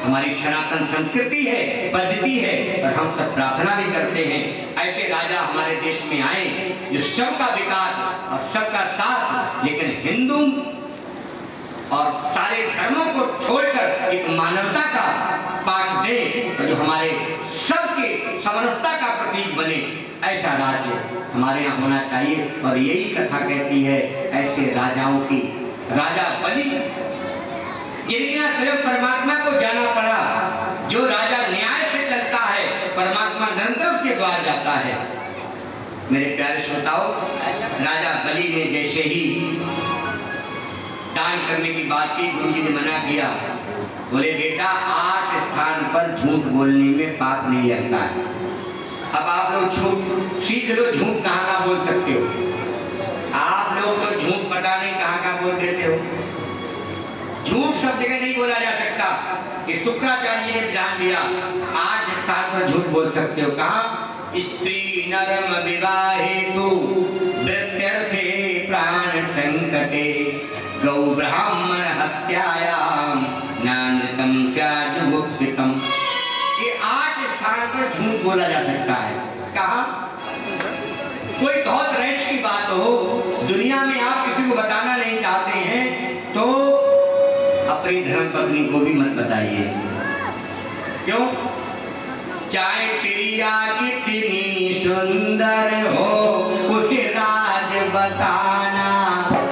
हमारी सनातन संस्कृति है, पद्धति है, और हम सब प्रार्थना भी करते हैं ऐसे राजा हमारे देश में आए जो सबका विकास और सबका साथ, लेकिन हिंदू और सारे धर्मों को छोड़कर एक मानवता का पाठ दे, तो जो हमारे सबके समरसता का प्रतीक बने, ऐसा राज्य हमारे यहाँ होना चाहिए। और यही कथा कहती है ऐसे राजाओं की। राजा बलि, जिनके यहाँ स्वयं परमात्मा को जाना पड़ा, जो राजा न्याय से चलता है, परमात्मा निरंतर उसके द्वार जाता है। मेरे प्यारे श्रोताओं, राजा बलि ने जैसे ही दान करने की बात की, गुरु जी ने मना किया। बोले बेटा 8 स्थान पर झूठ बोलने में पाप नहीं लगता है। अब आप लोग झूठ सीख लो, झूठ कहाँ का बोल सकते हो। आप लोग तो झूठ पता नहीं कहाँ का बोल देते हो। झूठ सब जगह नहीं बोला जा सकता। कि शुक्राचार्य ने विधान दिया 8 स्थान पर झूठ बोल सकते हो। कहाँ? स्त्री नरम विवाहेतु वृत्यर्थे प्राण संकटे गौ ब्राह्मण हत्यायाम नानृतम प्याजुगुप्सितम। ये 8 स्थान पर झूठ बोला जा सकता है। कहाँ? कोई बहुत रहस्य की बात हो, दुनिया में आप किसी को बताना नहीं चाहते हैं, तो अपनी धर्म पत्नी को भी मत बताइए। क्यों? चाहे प्रिया कितनी सुंदर हो, उसे राज बताना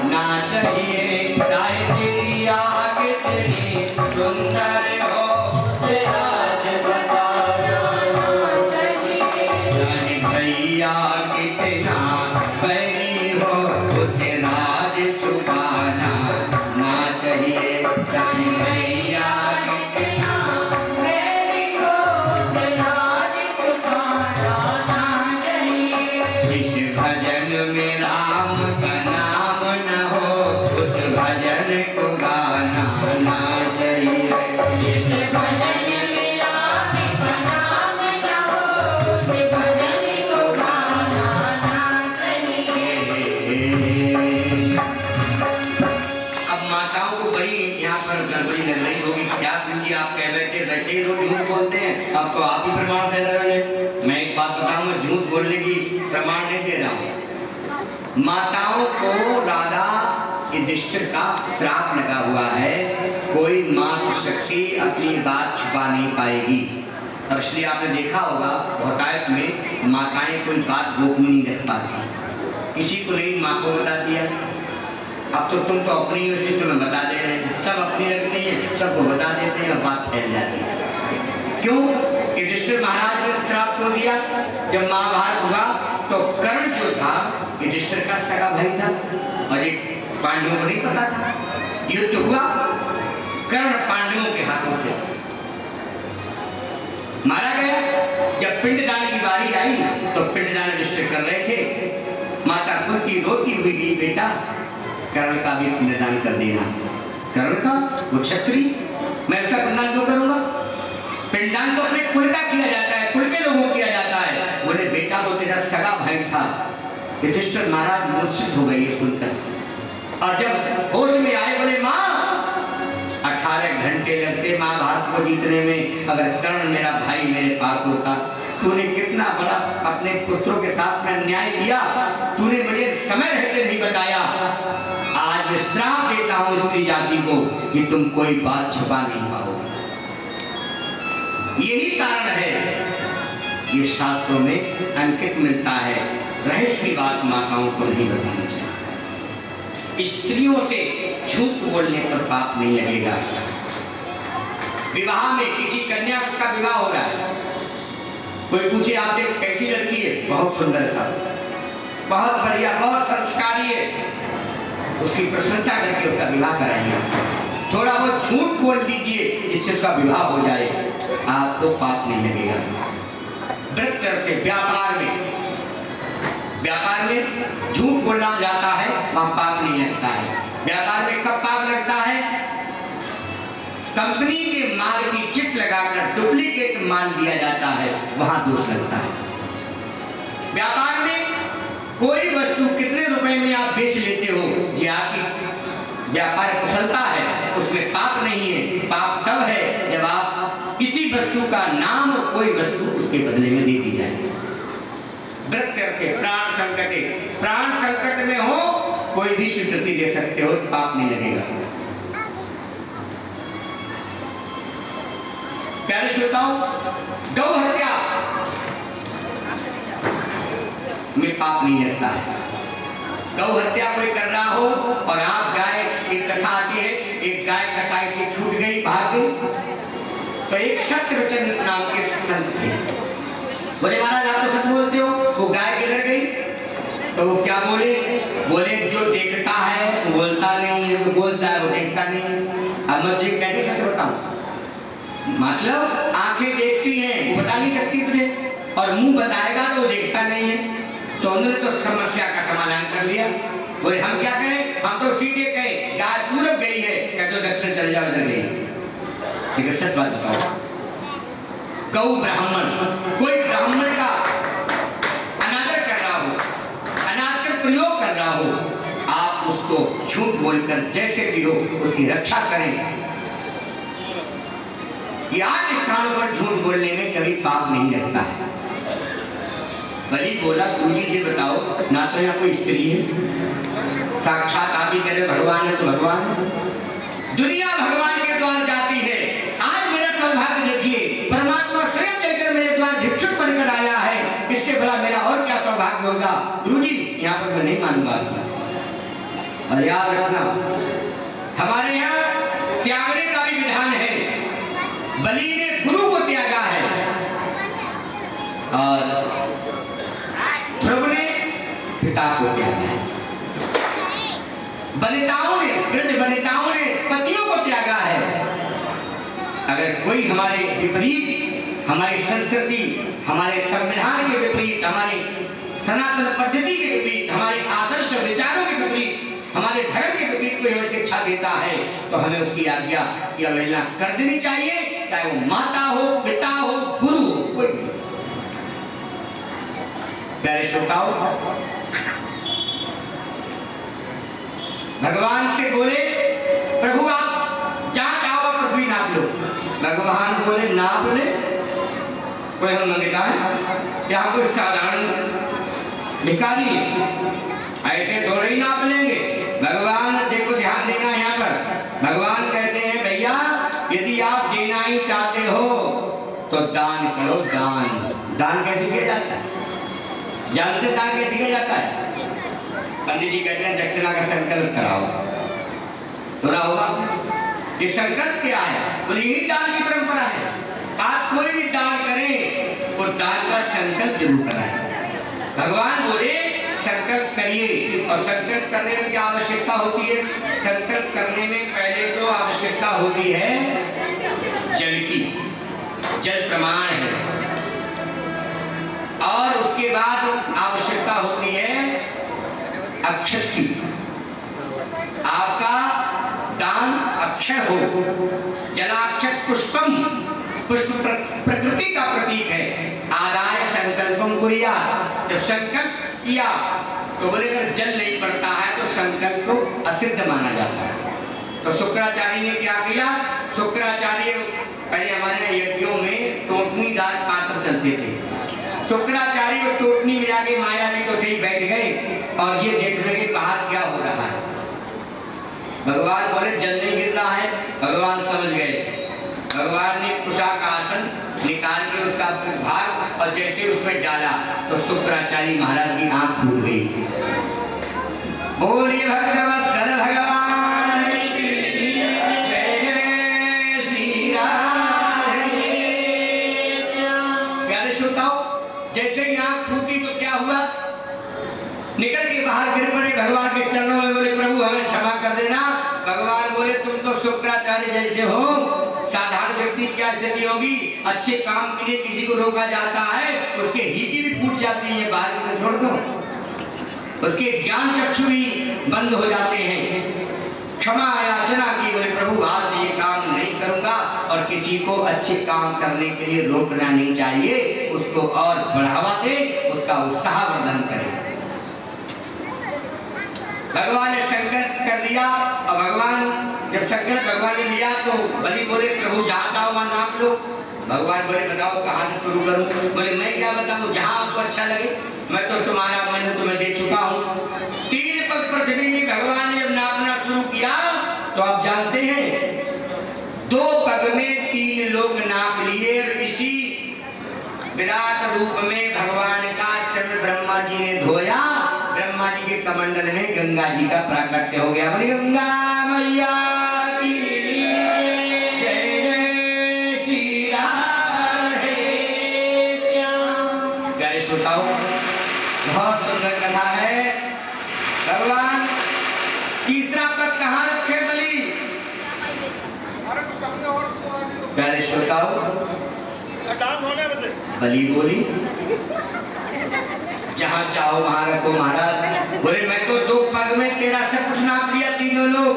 ना चाहिए। चाहे प्रिया कितनी सुंदर हो, उसे राज बताना ना चाहिए। चाहे भैया कितना बैरी हो, उसे राज छुपाना ना चाहिए। चाहे भैया कितना बैरी हो, उसे राज छुपाना ना चाहिए। जिस भजन में राम का नाम न हो, उस भजन को गाना ना चाहिए। जिस भजन में राम का नाम न हो, उस भजन को गाना ना चाहिए। अब माताओं को बड़ी यहाँ पर गड़बड़ी लग रही होगी। क्या जी आप कह बैठे लोग झूठ बोलते हैं, अब तो आप ही प्रमाण दे रहे हैं। मैं एक बात बताऊंगा, झूठ बोलने की प्रमाण नहीं दे रहा हूँ। माताओं को राधा युधिष्ठिर का श्राप लगा हुआ है, कोई मातृ शक्ति अपनी बात छुपा नहीं पाएगी। और इसलिए आपने देखा होगा बहुतायत में माताएं कोई बात गोपनीय नहीं रख पाती, किसी को नहीं माँ को बता दिया। अब तो तुम तो अपनी होती, तुम्हें बता दे रहे हैं, सब अपनी लगती है, सबको बता देते हैं और बात फैल जाती है। क्यों? युधिष्ठिर महाराज ने श्राप क्यों दिया? जब महाभारत हुआ तो कर्ण जो था युधिष्ठिर का सगा भाई था और एक पांडवों को नहीं पता था। युद्ध हुआ, कर्ण पांडवों के हाथों से मारा गया। जब पिंडदान की बारी आई तो पिंडदान युधिष्ठिर कर रहे थे। माता कुंती रोती हुई गई, बेटा कर्ण का भी पिंडदान कर देना। कर्ण का, वो क्षत्रिय, मैं उसका पिंडदान क्यों करूंगा? पिंडदान तो अपने कुल का किया जाता है, कुल के लोगों किया जाता है। बोले बेटा वो तेरा सगा भाई था। युधिष्ठिर महाराज मूर्छित हो गई सुनकर और जब होश में आए बोले माँ 18 घंटे लगते महाभारत को जीतने में, अगर कर्ण मेरा भाई मेरे पास होता। तूने कितना बड़ा अपने पुत्रों के साथ में अन्याय किया, तूने मुझे समय रहते नहीं बताया। आज श्राप देता हूं स्त्री जाति को कि तुम कोई बात छुपा नहीं पाओगे। यही कारण है ये शास्त्रों में अंकित मिलता है, रहस्य की बात माताओं को नहीं बतानी चाहिए। स्त्रियों से झूठ बोलने पर पाप नहीं लगेगा। विवाह में किसी कन्या का विवाह हो रहा है, कोई पूछे आप एक कैसी लड़की है? बहुत सुंदर था, बहुत बढ़िया, बहुत संस्कारी है, उसकी प्रशंसा करके उसका विवाह कराइए। थोड़ा बहुत झूठ बोल दीजिए जिससे उसका विवाह हो जाए, आपको पाप नहीं लगेगा। व्रत करके व्यापार में झूठ बोलना जाता है, वहां पाप नहीं लगता है। व्यापार में कब पाप लगता है? कंपनी के माल की चिट लगाकर डुप्लीकेट माल दिया जाता है, वहां दोष लगता है। व्यापार में कोई वस्तु कितने रुपए में आप बेच लेते हो, जो आपकी व्यापार कुशलता है, उसमें पाप नहीं है। पाप तब है जब आप किसी वस्तु का नाम और कोई वस्तु उसके बदले में दे दी जाए। व्रत करके प्राण संकट में हो, कोई भी स्वीकृति दे सकते हो, पाप नहीं लगेगा। प्यारे श्रोताओं, गौ हत्या में पाप नहीं लगता है। गौ हत्या कोई कर रहा हो और आप गाय, एक कथा आती है, एक गाय कसाई से छूट गई, भाग गई, तो एक शत्रुचंद नाम के संत थे। बोले महाराज आप तो सच बोलते हो, वो गाय किधर गई? तो वो क्या बोले? बोले जो देखता है वो बोलता नहीं है, जो बोलता है वो देखता नहीं। अब मैं तुझे कैसे सच बताऊं? मतलब आंखें देखती हैं, वो बता नहीं सकती तुझे, और मुंह बताएगा तो वो देखता नहीं है। तो उन्होंने तो समस्या का समाधान कर लिया। बोले हम क्या करें? हम तो सीधे कहें गाय पूरब गई है, कह दो दक्षिण चले जाओ, उधर गई। लेकिन सच बात बताओ, गौ ब्राह्मण, कोई ब्राह्मण का अनादर कर रहा हो, अनादर प्रयोग कर रहा हो, आप उसको झूठ बोलकर जैसे भी हो उसकी रक्षा करें। ये 8 स्थानों पर झूठ बोलने में कभी पाप नहीं लगता है। बलि बोला गुरुजी जी बताओ, ना तो यहाँ कोई स्त्री है, साक्षात आप ही कह रहे भगवान है तो भगवान है। दुनिया भगवान के द्वार जाती है। आज मेरा सौभाग्य देखिए, परमात्मा स्वयं चलकर मेरे द्वार भिक्षुक बनकर आया है, इसके भला मेरा और क्या सौभाग्य होगा? गुरुजी यहाँ पर मैं नहीं मानूंगा। और याद रखना, हमारे यहाँ त्यागने का भी विधान है। बलि ने गुरु को त्यागा है और ध्रुव ने पिता को त्यागा है। वनिताओं ने, वृद्ध वनिताओं ने पतियों को त्यागा है। अगर कोई हमारे विपरीत, हमारी संस्कृति, हमारे संविधान के विपरीत, हमारे सनातन पद्धति के विपरीत, हमारे आदर्श विचारों के विपरीत, हमारे धर्म के विपरीत कोई हमें शिक्षा देता है तो हमें उसकी आज्ञा की अवहेलना कर देनी चाहिए, चाहे वो माता हो, पिता हो, गुरु हो, कोई भी। प्यारे श्रोताओं, भगवान से बोले प्रभु आप जहां चाहो पृथ्वी नाप लो। भगवान बोले नाप ले, कोई हम मंगता है? यहाँ कोई साधारण भिखारी है, ऐसे थोड़े ही नाप लेंगे। भगवान देखो, ध्यान देना यहाँ पर, भगवान कहते हैं भैया यदि आप देना ही चाहते हो तो दान करो। दान कैसे किया जाता है? जानते दान कैसे किया जाता है? पंडित जी कहते हैं दक्षिणा का संकल्प कराओ, सुना होगा। ये संकल्प क्या है? बोले यही दान की परंपरा है। आप कोई भी दान करें संकल्प जरूर कराएं। भगवान बोले संकल्प करिए, और संकल्प करने में क्या आवश्यकता होती है? संकल्प करने में पहले तो आवश्यकता होती है जल की, जल प्रमाण है, और उसके बाद आवश्यकता होती है अक्षत की। आपका दान अक्षय हो। जलाक्षत पुष्पम, पुष्प प्रकृति का प्रतीक है। आदाय संकल्पम कुर्यात्, जब संकल्प किया तो बोले अगर जल नहीं पड़ता है तो संकल्प को असिद्ध माना जाता है। तो शुक्राचार्य ने क्या किया? शुक्राचार्य पहले हमारे यज्ञों में टोटनीदार पात्र चलते थे। शुक्राचार्य को टोटनी में जाके माया जी तो थे बैठ गए और ये देख लगे बाहर क्या हो रहा है। भगवान बोले जल नहीं गिर रहा है। भगवान समझ गए। भगवान ने कुशा का आसन निकाल के उसका भाग और जैसे उसमें डाला तो शुक्राचार्य महाराज की आंख फूट गई। बोलिए भक्तवत्सल भगवान की जय श्री राधे। प्यारे श्रोताओ, जैसे ही आंख फूटी तो क्या हुआ? निकल के बाहर गिर पड़े भगवान के चरणों में, बोले प्रभु हमें क्षमा कर देना। भगवान बोले तुम तो शुक्राचार्य जैसे हो, साधारण व्यक्ति क्या स्थिति होगी? अच्छे काम के लिए किसी को रोका जाता है, उसके हिती भी फूट जाती है, बाहर को छोड़ दो, उसके ज्ञान चक्षु भी बंद हो जाते हैं। क्षमा याचना की, बोले प्रभु आज से ये काम नहीं करूंगा, और किसी को अच्छे काम करने के लिए रोकना नहीं चाहिए, उसको और बढ़ावा दे, उसका उत्साह वर्धन करे। भगवान ने संकल्प कर दिया, और भगवान जब संकल्प भगवान ने लिया तो बलि बोले प्रभु जहाँ चाहो वहाँ नाप लो। भगवान बोले बताओ कहाँ से शुरू करूँ? बोले मैं क्या बताऊँ, जहाँ आपको अच्छा लगे। मैं तो मैंने तुम्हें दे चुका हूँ। 3 पग पृथ्वी में भगवान ने जब नापना शुरू किया तो आप जानते हैं 2 पग में 3 लोग नाप लिए। इसी विराट रूप में भगवान का चरण ब्रह्मा जी ने धोया। ब्रह्मा जी के कमंडल में गंगा जी का प्राकट्य हो गया। बोली गंगा मैया की जय श्री राधे। जय श्रोताओ, बहुत सुंदर कथा है। भगवान तीसरा पद कहाँ रखे बलि? प्यारे श्रोताओ, बलि बोली जहाँ चाहो वहां रखो महाराज। बोले मैं तो 2 पग में तेरा सब कुछ नाप लिया, 3 लोग।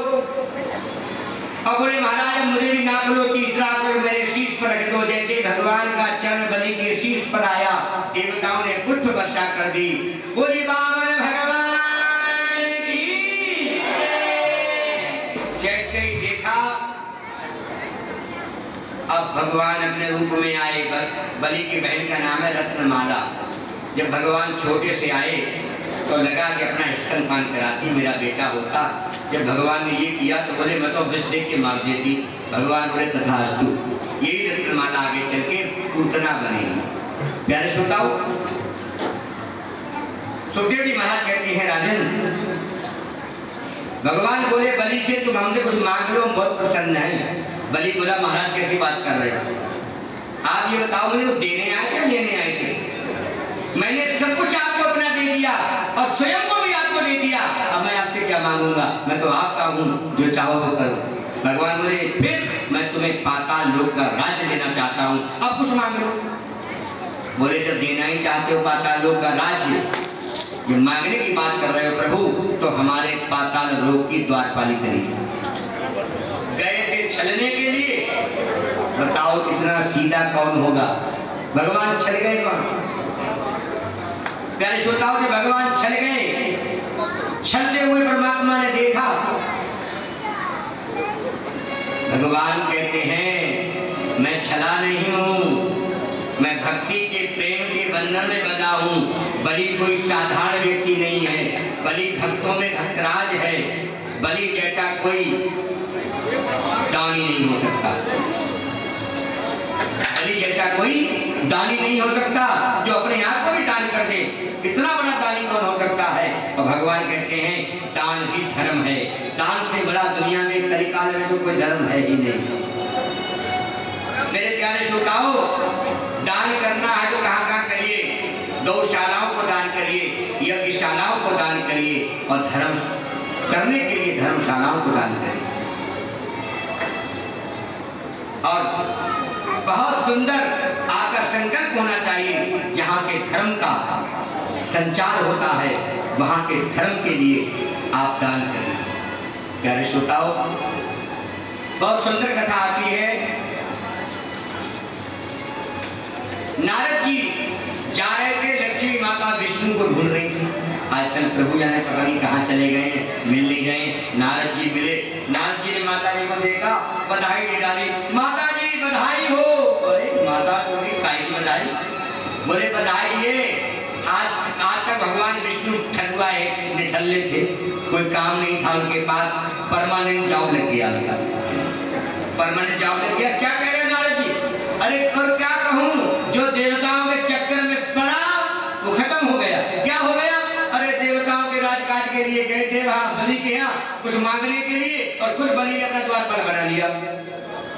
और बोले महाराज मुझे भी नाप लो, तीसरा पग मेरे शीश पर रख दो। जैसे भगवान का चरण बलि के शीश पर आया, देवताओं ने पुष्प वर्षा कर दी। बोली बामन भगवान की। जैसे ही देखा अब भगवान अपने रूप में आए। बलि की बहन का नाम है रत्नमाला। जब भगवान छोटे से आए तो लगा कि अपना स्तनपान कराती, मेरा बेटा होता। जब भगवान ने ये किया तो बोले मैं तो विष देख के मार देती। भगवान बोले तथास्तु, यही रत्नमाला आगे चल के पूतना बनेगी। प्यारे श्रोताओ, सुखदेव जी महाराज कहते हैं राजन, भगवान बोले बलि से तुम हमसे कुछ मांग लो, हम बहुत प्रसन्न हैं। बलि बोला महाराज कैसी बात कर रहे हो? आप ये बताओ मुझे, वो देने आए क्या लेने आए थे? मैंने सब कुछ आपको अपना दे दिया और स्वयं को भी आपको दे दिया। अब मैं आपसे क्या मांगूंगा? मैं तो आपका हूँ, जो चाहो वो करो। भगवान बोले फिर मैं तुम्हें पाताल लोक का राज्य देना चाहता हूँ, अब कुछ मांग लो। बोले जब देना ही चाहते हो पाताल लोक का राज्य, ये मांगने की बात कर रहे हो प्रभु, तो हमारे पाताल लोक की द्वारपाली करिए। गए थे छलने के लिए, बताओ इतना सीधा कौन होगा? भगवान छल गए वहां। प्यारे श्रोताओं, के भगवान छल गए। छलते हुए परमात्मा ने देखा। भगवान कहते हैं मैं छला नहीं हूं, मैं भक्ति के प्रेम के बंधन में बंधा हूं। बलि कोई साधारण व्यक्ति नहीं है, बलि भक्तों में भक्तराज है। बलि जैसा कोई दानी नहीं हो सकता, बलि जैसा कोई दानी नहीं हो सकता जो अपने आप को भी दान कर दे। इतना बड़ा दानी कौन हो सकता है? और भगवान कहते हैं दान ही धर्म है। दान से बड़ा दुनिया में कलिकाल में तो कोई धर्म है ही नहीं। मेरे प्यारे श्रोताओ, दान करना है तो कहाँ कहाँ करिए? और धर्म करने के लिए धर्मशालाओं को दान करें। और बहुत सुंदर आकर संकल्प होना चाहिए, जहाँ के धर्म का संचार होता है वहाँ के धर्म के लिए आप दान करें। प्यारे श्रोताओ, बहुत सुंदर कथा आती है। नारद जी जा रहे थे, लक्ष्मी माता विष्णु को ढूंढ रही थी। आजकल प्रभु जाने पता नहीं कहाँ चले गए, मिल नहीं गए। नारद जी मिले, नारद जी ने माता जी को देखा, बधाई दे डाली, माता जी बधाई हो। अरे माता बोली काय की बधाई? बोले बधाई ये आज तक भगवान विष्णु ठगुआ है, निठल्ले थे, कोई काम नहीं था उनके पास, परमानेंट जॉब लग गया उनका, परमानेंट जॉब लग गया। क्या कह रहे हैं नारद जी? अरे पर क्या कहूँ, जो देवताओं के चक्कर में पड़ा वो खत्म हो गया। क्या हो गया? अरे देवताओं के राजकाज के लिए गए थे वहां बलि के यहाँ कुछ मांगने के लिए, और खुद बलि ने अपना द्वारपाल बना लिया।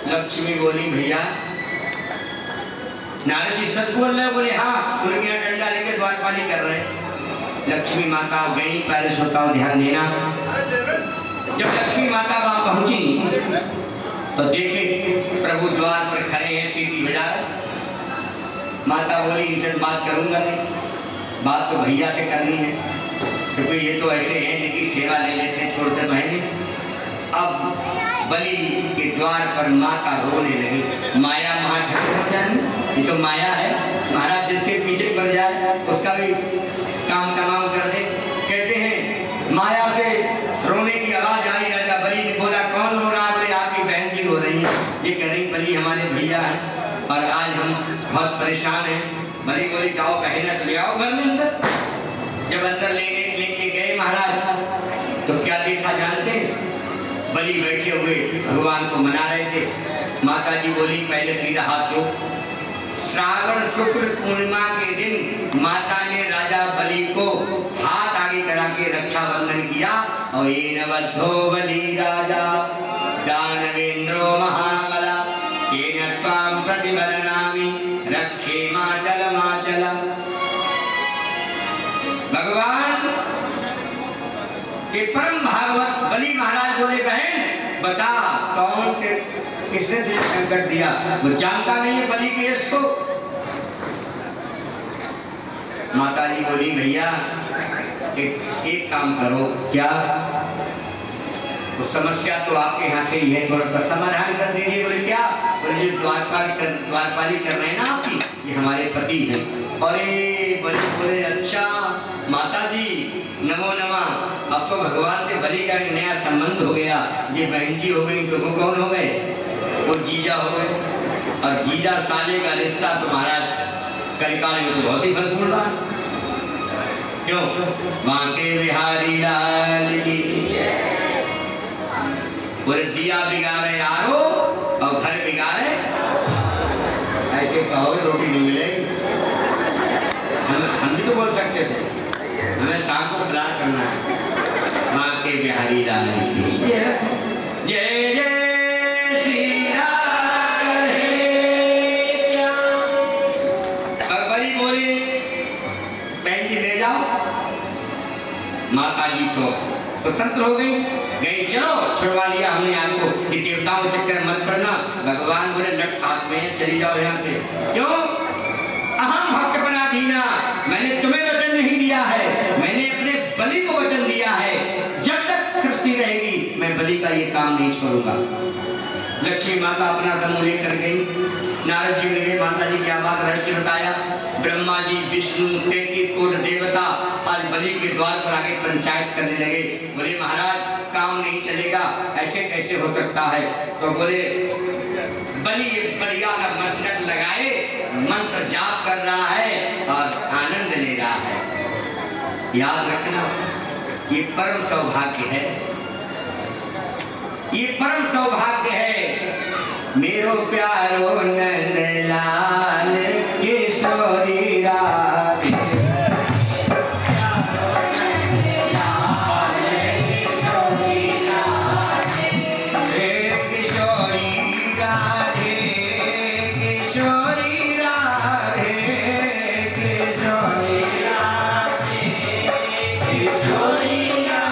लक्ष्मी बोली भैया, नारद जी सच बोल रहे? बोले हाँ, उनके यहाँ डंडा लेके द्वारपाली कर रहे हैं। लक्ष्मी माता गई, पहले श्रोताओं ध्यान देना, जब लक्ष्मी माता वहां पहुंची तो देखे प्रभु द्वार पर खड़े हैं, सीटी बजा रहे। माता बोली इनसे बात करूंगा नहीं, बात तो भैया से करनी है, क्योंकि ये तो ऐसे हैं जिनकी सेवा ले लेते हैं छोड़कर महीने। अब बलि के द्वार पर माता रोने लगी। माया महाठक हो जाए, ये तो माया है, महाराज जिसके पीछे पड़ जाए उसका भी काम तमाम कर दे। कहते हैं माया से रोने की आवाज आई। राजा बलि ने बोला कौन रो रहा? बोले आपकी बहन जी रो रही है, ये कह रही बलि हमारे भैया हैं और आज हम बहुत परेशान हैं। बलि बोली जाओ बहन ले आओ घर में अंदर। जब अंदर लेके गए महाराज तो क्या देखा जानते हैं? बलि बैठे हुए भगवान को मना रहे थे। माता जी बोली पहले सीधा हाथ दो। श्रावण शुक्ल पूर्णिमा के दिन माता ने राजा बलि को हाथ आगे करा के रक्षाबंधन किया। और ये नवद्धो बलि राजा दानवेंद्रो महाबला येन त्वां प्रतिबदनामि रक्षे माचल माचल। भगवान के परम भागवत बलि महाराज बोले बहन बता कौन किसने तुझे संकट दिया? वो जानता नहीं है बलि के यश को। माता जी बोली भैया एक काम करो। क्या? वो समस्या तो आपके यहाँ से ही है, थोड़ा सा समाधान कर दीजिए। बोले क्या? बोले जो द्वारपाली कर रहे हैं ना आपकी, ये हमारे पति हैं। अरे बलि बोले अच्छा माता जी नमो नमः, अब तो भगवान से बलि का एक नया संबंध हो गया। ये बहन जी हो गई तो वो कौन हो गए? वो जीजा हो गए। और जीजा साले का रिश्ता तुम्हारा कलिकाल में तो बहुत ही फल फूल रहा है। क्यों? बांके बिहारी लाल की। बोले दिया बिगाड़े यारो और घर बिगाड़े, ऐसे कहो रोटी नहीं मिलेगी। हम भी तो बोल सकते थे, हमें शाम को प्लान करना है। माँ के बिहारी लाल की जय जय श्री राधे श्याम। बलि बोली बहन जी ले जाओ। माता जी तो स्वतंत्र हो गई, चलो छुड़वा लिया हमने आपको, कि देवताओं के चक्कर मत पड़ना। भगवान बोले लट हाथ में चली जाओ यहाँ से। क्यों? अहम भक्त पराधीना, मैंने तुम्हें वचन नहीं दिया है, मैंने अपने बलि को वचन दिया है। जब तक सृष्टि रहेगी मैं बलि का ये काम नहीं छोड़ूंगा। लक्ष्मी माता अपना समूह लेकर गई। नारद जी ने माता जी की आवाज रहस्य बताया। ब्रह्मा जी विष्णु 33 कोटि देवता आज बलि के द्वार पर आके पंचायत करने लगे। बोले महाराज काम नहीं चलेगा, ऐसे कैसे हो सकता है? तो बोले बलि बढ़िया मसनत लगाए, मंत्र जाप कर रहा है और आनंद ले रहा है। याद रखना ये परम सौभाग्य है, ये परम सौभाग्य है। मेरो प्यारो नंदलाल किशोरी राधे। Gloria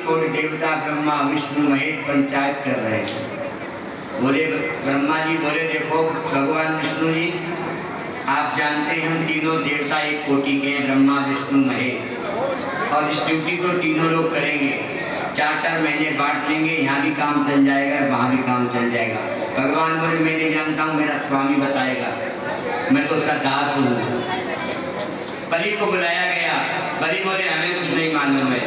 कोटि देवता ब्रह्मा विष्णु महेश पंचायत कर रहे हैं। बोले ब्रह्मा जी, बोले देखो भगवान विष्णु जी, आप जानते हैं हम तीनों देवता एक कोटि के हैं, ब्रह्मा विष्णु महेश, और इस ड्यूटी को तीनों लोग करेंगे। 4-4 महीने बांट लेंगे, यहाँ भी काम चल जाएगा, वहाँ भी काम चल जाएगा। भगवान बोले मैं नहीं जानता हूँ, मेरा स्वामी बताएगा, मैं तो उसका दास हूँ। बलि को बुलाया गया। बलि बोले हमें कुछ नहीं मालूम है,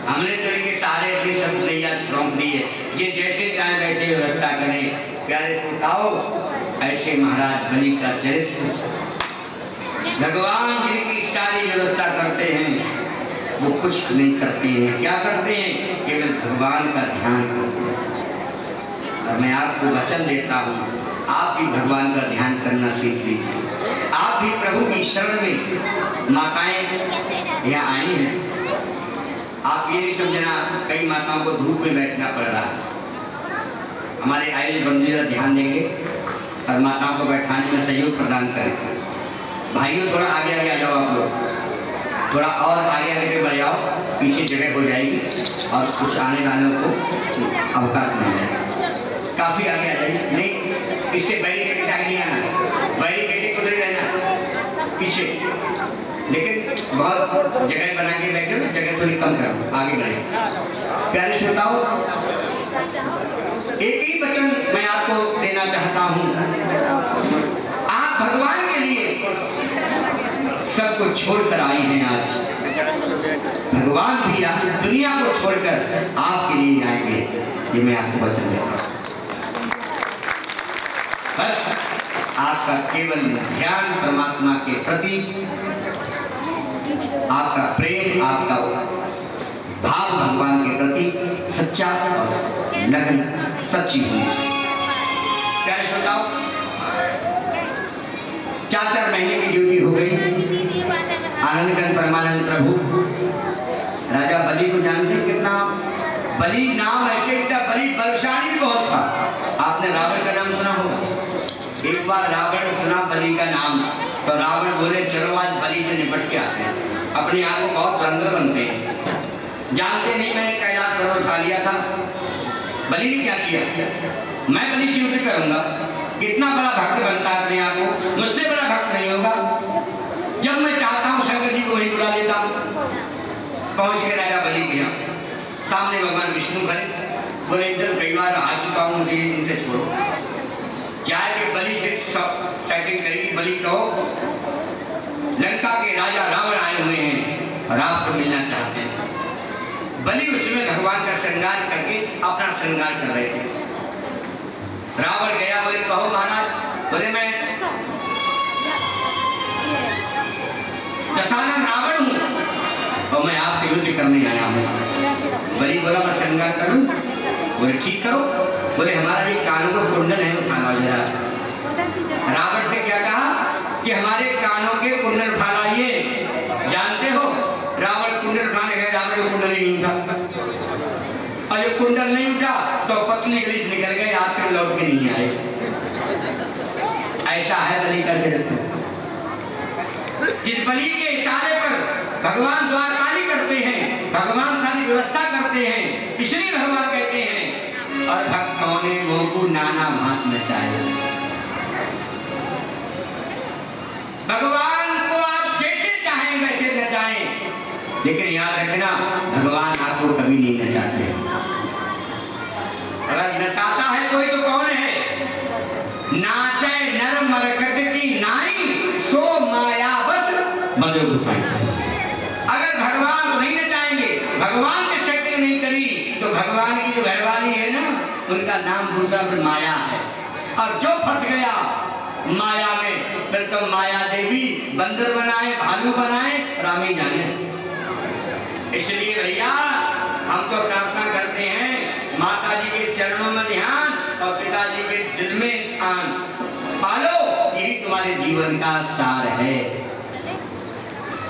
हमने तो इनके सारे अपनी सब नैया सौंप दी है, ये जैसे चाहे बैठे व्यवस्था करें। प्यारे श्रोताओ, ऐसे महाराज बलि का चरित्र, भगवान जिनकी सारी व्यवस्था करते हैं वो कुछ नहीं करते हैं। क्या करते हैं? केवल भगवान का ध्यान करते हैं। और मैं आपको वचन देता हूँ, आप भी भगवान का ध्यान करना सीख लीजिए। आप भी प्रभु की शरण में, माताएं यहाँ आई हैं, आप ये नहीं समझना कई माताओं को धूप में बैठना पड़ रहा है। हमारे आयल बंधु ध्यान देंगे और माताओं को बैठाने में सहयोग प्रदान करें। भाइयों थोड़ा आगे आगे आ जाओ, आप लोग थोड़ा और आगे आगे बढ़ जाओ, पीछे जगह हो जाएगी और कुछ आने वालों को अवकाश मिल जाएगा। काफ़ी आगे आ जाइए, नहीं इससे बैरिकेड आगे नहीं आना, बैरिकेड को नहीं रहना पीछे, लेकिन बहुत जगह बना के बैठे, जगह थोड़ी कम करो, आगे बढ़े। प्यारे श्रोताओ, एक ही वचन मैं आपको देना चाहता हूँ, आप भगवान के लिए सब कुछ छोड़कर आए हैं। आज भगवान भी दुनिया को छोड़कर आपके लिए आएंगे, ये मैं आपको वचन देता हूँ। बस आपका केवल ध्यान परमात्मा के प्रति, आपका प्रेम, आपका भाव भगवान के प्रति सच्चा और लगन सच्ची होनी चाहिए। प्यारे श्रोताओ, 4-4 महीने की ड्यूटी हो गई। आनंदगण परमानंद प्रभु राजा बलि को जानते हैं, कितना बलि नाम ऐसे था, बलि बलशाली भी बहुत था। आपने रावण का नाम सुना होगा। एक बार रावण सुना बलि का नाम, तो रावण बोले चलो आज बलि से निपट के आते हैं। अपने आप को बहुत बुलंद बनते हैं, जानते नहीं मैंने कैलाश पर्वत उठा लिया था। बलि ने क्या किया? मैं बलि से युद्ध करूंगा। कितना बड़ा भक्त बनता है अपने आप को, मुझसे बड़ा भक्त नहीं होगा। जब मैं चाहता हूँ शंकर जी को वही बुला लेता हूँ। पहुंच के राजा बलि के यहाँ, सामने भगवान विष्णु खड़े, बोले इधर कई बार आ चुका हूँ, मुझे इनसे छोड़ो। जाए के बलि से सब टाइपिंग करेगी, बलि कहो लंका के राजा रावण आए हुए हैं और आपको मिलना चाहते हैं। बलि उस समय भगवान का श्रृंगार करके अपना श्रृंगार कर रहे थे। रावण गया, बोले कहो महाराज। बोले मैं दशानन रावण हूँ और मैं आपसे युद्ध करने आया हूँ। बलि बोला मैं श्रृंगार करूँ? बोले ठीक करो। बोले हमारा ये कानों का कुंडल है, उठा लो जरा। रावण से क्या कहा कि हमारे कानों के कुंडल उठा लाइए। जानते हो रावण कुंडल उठाने गए, रावण को कुंडल नहीं उठा, और जब कुंडल नहीं उठा तो पतली गली से निकल गए, आकर लौट के नहीं आए। ऐसा है बलि का चरित्र। जिस बलि के इशारे पर भगवान द्वारपाली करते हैं, भगवान सारी व्यवस्था करते हैं, इसलिए भगवान कहते हैं और भक्तों ने मोह को नाना भांत नचाए। भगवान को आप जैसे चाहें वैसे नचाएं, लेकिन याद रखना भगवान आपको कभी नहीं नचाते। अगर नचाता है कोई तो कौन है? नाचे नर मरकट की नाई, सो मायावत मधु गुफाई। अगर भगवान नहीं नचाएंगे, भगवान ने सेटिंग नहीं करी, तो भगवान की जो घरवाली है ना, उनका नाम दूसरा माया है। और जो फंस गया माया में, फिर तो माया देवी बंदर बनाए, भालू बनाए, रामी जाने। इसलिए भैया हम तो प्रार्थना करते हैं, माता जी के चरणों में ध्यान और पिताजी के दिल में स्थान पालो, यही तुम्हारे जीवन का सार है।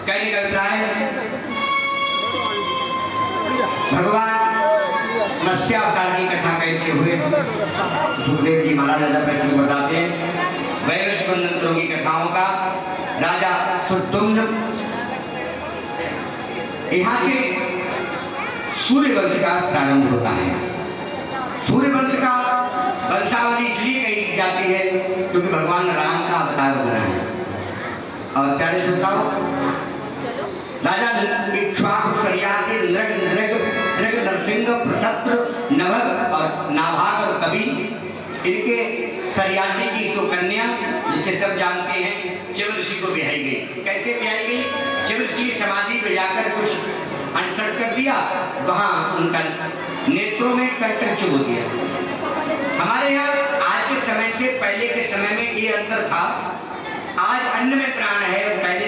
कहने का अभिप्राय भगवान मत्स्यावतार की कथा कैसे हुए, सुखदेव जी महाराज परीक्षित बताते हैं। वैवस्वत मंत्रों की कथाओं का राजा सुदुम्न यहाँ से सूर्य वंश का प्रारंभ होता है। सूर्य वंश का वंशावली इसलिए कही जाती है क्योंकि भगवान राम का अवतार बना है। और प्यारे श्रोताओं, राजा इक्ष्वाकु, सरियाती, नृग, नरसिंह, प्रशत्र, नभग और नाभाग और कवि, इनके सरियाती की तो कन्या जिसे सब जानते हैं च्यवन ऋषि को ब्याई गई। कैसे ब्याई गई? च्यवन ऋषि की समाधि पे जाकर कुछ अनशन कर दिया, वहां उनका नेत्रों में कंटर चुभ दिया। हमारे यहाँ आज के समय से पहले के समय में ये अंतर था, आज अन्न में प्राण है और पहले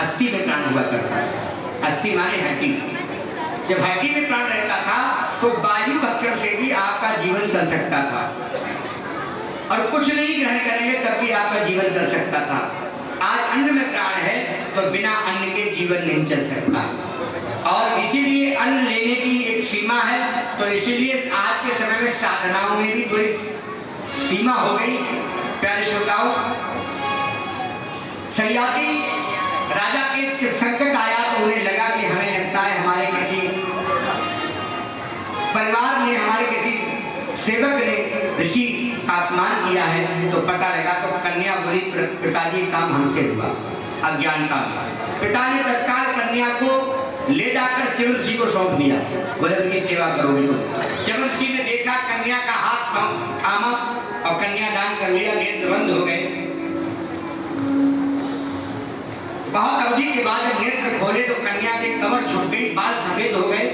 अस्थि में प्राण हुआ करता है। अस्थि माने हड्डी। जब हड्डी में प्राण रहता था तो वायु भक्षण से भी आपका जीवन चल सकता था, और कुछ नहीं ग्रहण करेंगे तब भी आपका जीवन चल सकता था। आज अन्न में प्राण है तो बिना अन्न के जीवन नहीं चल सकता, और इसीलिए अन्न लेने की एक सीमा है। तो इसीलिए आज के समय में साधनाओं में भी थोड़ी सीमा हो गई। प्यारे श्रोताओं, सरियाती राजा के संकट आया तो उन्हें लगा कि हमें लगता है हमारे किसी परिवार ने, हमारे किसी सेवक ने ऋषि का अपमान किया है। तो पता लगा तो कन्या बोली, पिताजी काम हमसे हुआ, अज्ञानता। पिता ने तत्काल कन्या को ले जाकर च्यवन ऋषि को सौंप दिया, बोले उनकी सेवा करोगे तो। च्यवन ऋषि ने देखा, कन्या का हाथ थामा और कन्यादान कर लिया, नेत्र बंद हो गए। बहुत अवधि के बाद जब नेत्र खोले तो कन्या के कमर छूट गई, बाल सफेद हो गए।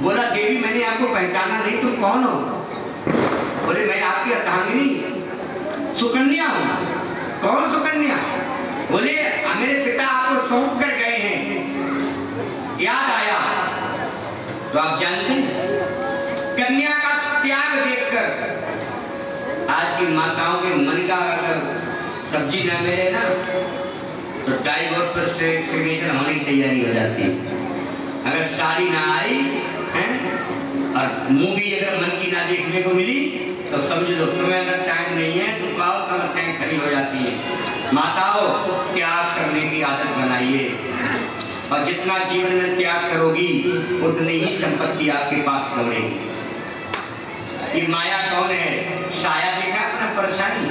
बोला, देवी मैंने आपको पहचाना नहीं, तुम कौन हो? बोले, मैं आपकी अर्धांगिनी सुकन्या हूँ। कौन सुकन्या? बोले, मेरे पिता आपको सौंप कर गए हैं, याद आया। तो आप जानते हैं, कन्या का त्याग देखकर आज की माताओं के मन का अगर सब्जी न मिले ना तो डाइवोर्स पर सिग्नेचर होने की तैयारी हो जाती है। अगर साड़ी ना आई है और मूवी अगर मन की ना देखने को मिली तो समझ लो तुम्हें अगर टाइम नहीं है तो बहुत समस्याएं खड़ी हो जाती है। माताओं, त्याग करने की आदत बनाइए, और जितना जीवन में त्याग करोगी उतनी ही संपत्ति आपके पास दौड़ेगी। ये माया कौन है? साया देखा अपना परेशानी,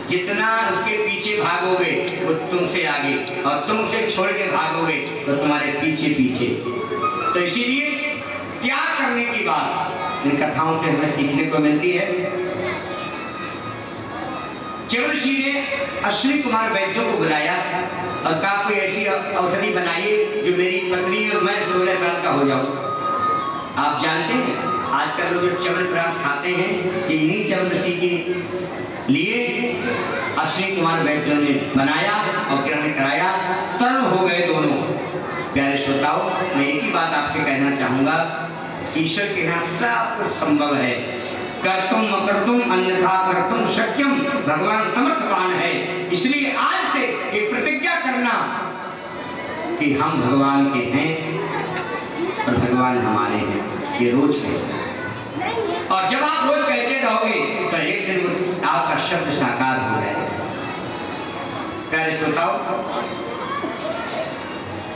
जितना उसके पीछे भागोगे वो तुमसे आगे, और तुम उसे छोड़ के भागोगे तो तुम्हारे पीछे पीछे। तो इसीलिए त्याग करने की बात इन कथाओं से हमें सीखने को मिलती है। च्यवन ऋषि ने अश्विनी कुमार वैद्यों को बुलाया और कहा, कोई ऐसी औषधि बनाइए जो मेरी पत्नी और मैं 16 साल का हो जाऊं। आप जानते हैं आजकल लोग जो च्यवन प्राप्त खाते हैं कि इन्हीं च्यवन ऋषि के लिए अश्विनी कुमार वैद्यों ने बनाया और ग्रहण कराया, तरुण हो गए दोनों। प्यारे श्रोताओं, मैं एक ही बात आपसे कहना चाहूंगा, ईश्वर के यहाँ सब कुछ संभव है। कर्तुम अकर्तुम अन्यथा कर्तुम शक्यम, भगवान समर्थवान है। इसलिए आज से एक प्रतिज्ञा करना कि हम भगवान के हैं और भगवान हमारे हैं, ये रोज है। और जब आप रोज कहते रहोगे तो एक दिन आपका शब्द साकार हो जाएगा। प्यारे श्रोताओं,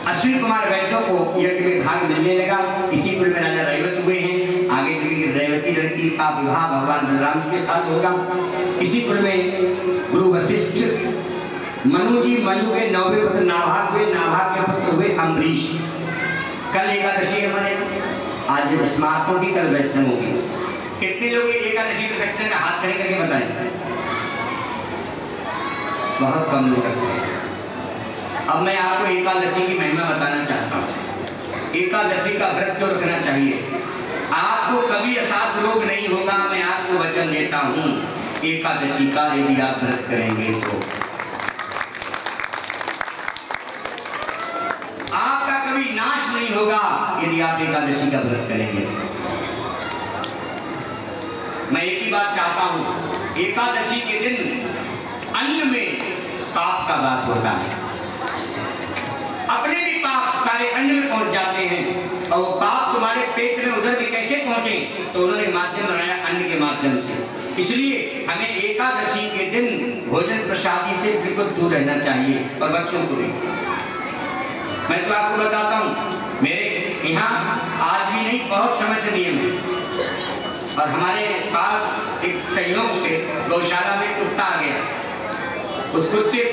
अश्विनी कुमार वैद्यों को यज्ञ में भाग मिलने लगा। इसी कुल में राजा रैवत हुए हैं। आगे रैवती लड़की का विवाह भगवान बलराम के साथ होगा। इसी कुल में गुरु वशिष्ठ, मनु जी, मनु के 9वें पुत्र नाभाग हुए, नाभाग के पुत्र हुए अम्बरीश। कल एकादशी हमारे, आज स्मार्टफोन की, कल वैष्णव होगी। कितने लोग एकादशी पे रखते हैं? हाथ खड़े करके बताएं। बहुत कम लोग रखते हैं। अब मैं आपको एकादशी की महिमा बताना चाहता हूँ। एकादशी का व्रत क्यों रखना चाहिए? आपको कभी असाध रोग नहीं होगा, मैं आपको वचन देता हूँ। एकादशी का यदि आप व्रत करेंगे तो आपका कभी नाश नहीं होगा, यदि आप एकादशी का व्रत करेंगे। मैं एक ही बात चाहता हूं, एकादशी के दिन अन्न में पाप का वास होता है। अपने भी पाप सारे अन्न में पहुंच जाते हैं, और वो पाप तुम्हारे पेट में उधर भी कैसे पहुंचे? तो उन्होंने माध्यम बनाया अन्न के माध्यम से। इसलिए हमें एकादशी के दिन भोजन प्रसादी से बिल्कुल दूर रहना चाहिए, और बच्चों को भी। मैं तो आपको बताता हूँ, मेरे यहाँ आज भी नहीं, बहुत समय से नियम है। और हमारे पास एक संयोग से गौशाला में कुत्ता आ गया। उस कुत्ते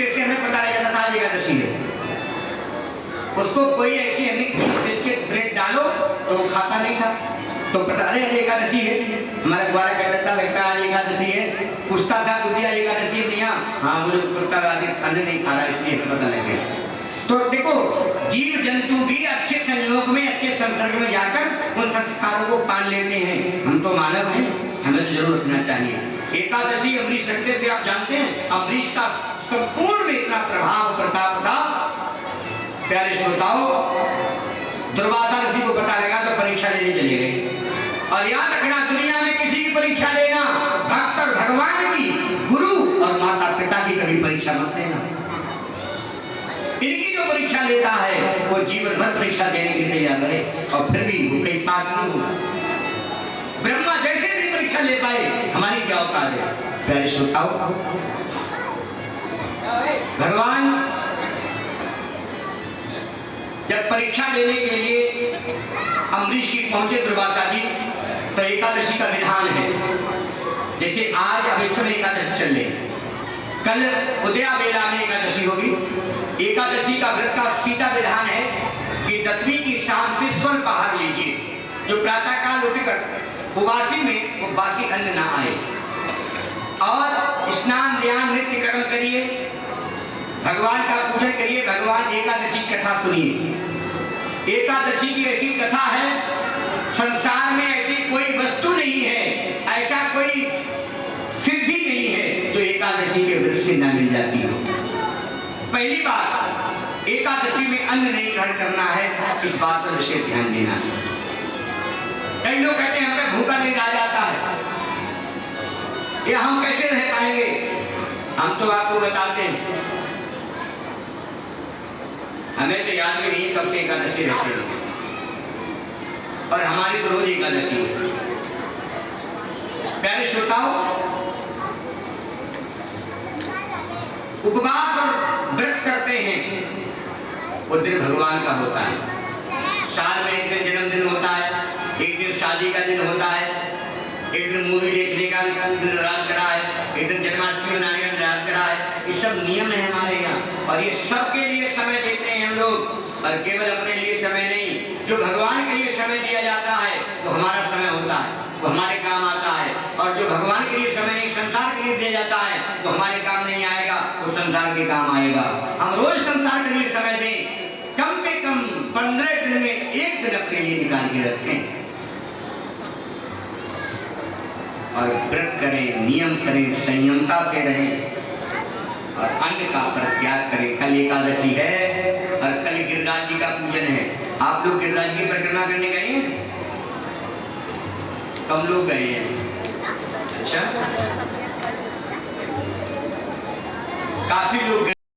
से हमें पता लग जाता था एकादशी है। उसको कोई ऐसी बिस्किट ब्रेड डालो तो वो खाता नहीं था, तो पता अरे एकादशी है। हमारा द्वारा कहता था लगता है आज एकादशी है। पूछता था तुझे एकादशी है भैया? हाँ मुझे कुत्ता अन्न नहीं खा रहा इसलिए पता लग गया। तो देखो जीव जंतु भी अच्छे संयोग में अच्छे संसर्ग में जाकर उन संस्कारों को पाल लेते हैं। हम तो मानव हैं, हमें तो जरूर रखना चाहिए। एकादशी अमरीश रखते थे, आप जानते हैं अमरीश का संपूर्ण में इतना प्रभाव प्रताप था। प्यारे श्रोताओं, दुर्वासा ऋषि को पता लगा तो परीक्षा लेने चले गए। और याद रखना, दुनिया में किसी की परीक्षा लेना, भक्त और भगवान की, गुरु और माता पिता की कभी परीक्षा मत लेना। इनकी जो परीक्षा लेता है वो जीवन भर परीक्षा देने के लिए तैयार रहे और फिर भी वो कहीं पास नहीं हुआ। ब्रह्मा जैसे भी परीक्षा ले पाए, हमारी क्या औकात है? प्यारे श्रोताओं, भगवान जब परीक्षा लेने के लिए अमरीश की पहुंचे दुर्वासा जी, तो एकादशी का विधान है। जैसे आज अभिषम एकादशी चल रही, कल उदया बेला में एकादशी होगी। एकादशी का व्रत का सीधा विधान है कि 10वीं की शाम से स्वल्प आहार लीजिए। जो प्रातः काल उठकर उबासी में वो बासी अन्न ना आए, और स्नान ध्यान नित्य कर्म करिए, भगवान का पूजन करिए, भगवान एकादशी कथा सुनिए। एकादशी की ऐसी कथा है, संसार में ऐसी कोई वस्तु नहीं है, ऐसा कोई सिद्धि नहीं है जो एकादशी के व्रत से ना मिल जाती हो। पहली बात, एकादशी में अन्न नहीं ग्रहण करना है, इस बात पर विशेष ध्यान देना है। कई लोग कहते हैं हमें भूखा नहीं रहा जाता है, या हम कैसे रह पाएंगे? हम तो आपको बताते हैं, हमें तो याद भी नहीं कब से एकादशी रहते हैं, और हमारी तो रोज एकादशी है। प्यारे श्रोताओं, उपवास और व्रत करते हैं, वो दिन भगवान का होता है। साल में एक दिन जन्मदिन होता है, एक दिन शादी का दिन होता है, एक दिन मूवी देखने का दिन रात करा है, एक दिन जन्माष्टमी मनाने का रात करा है। ये सब नियम है हमारे यहाँ, और ये सबके लिए समय देते हैं हम लोग, और केवल अपने लिए समय नहीं। जो भगवान के लिए समय दिया जाता है वो हमारा समय होता है, वो हमारे काम आता है। और जो भगवान के लिए समय नहीं, संसार के लिए दिया जाता है, वो हमारे काम नहीं आएगा, वो संसार के काम आएगा। हम रोज संसार के लिए समय दें, कम से कम 15 दिन में एक दिन अपने लिए निकाल के रखें, और व्रत करें, नियम करें, संयमता से रहें, और अन्न का परित्याग करें। कल एकादशी है और कल गिरिराज जी का पूजन है। आप लोग गिरिराज की परिक्रमा करने गए हैं? कम लोग गए हैं? अच्छा, काफी लोग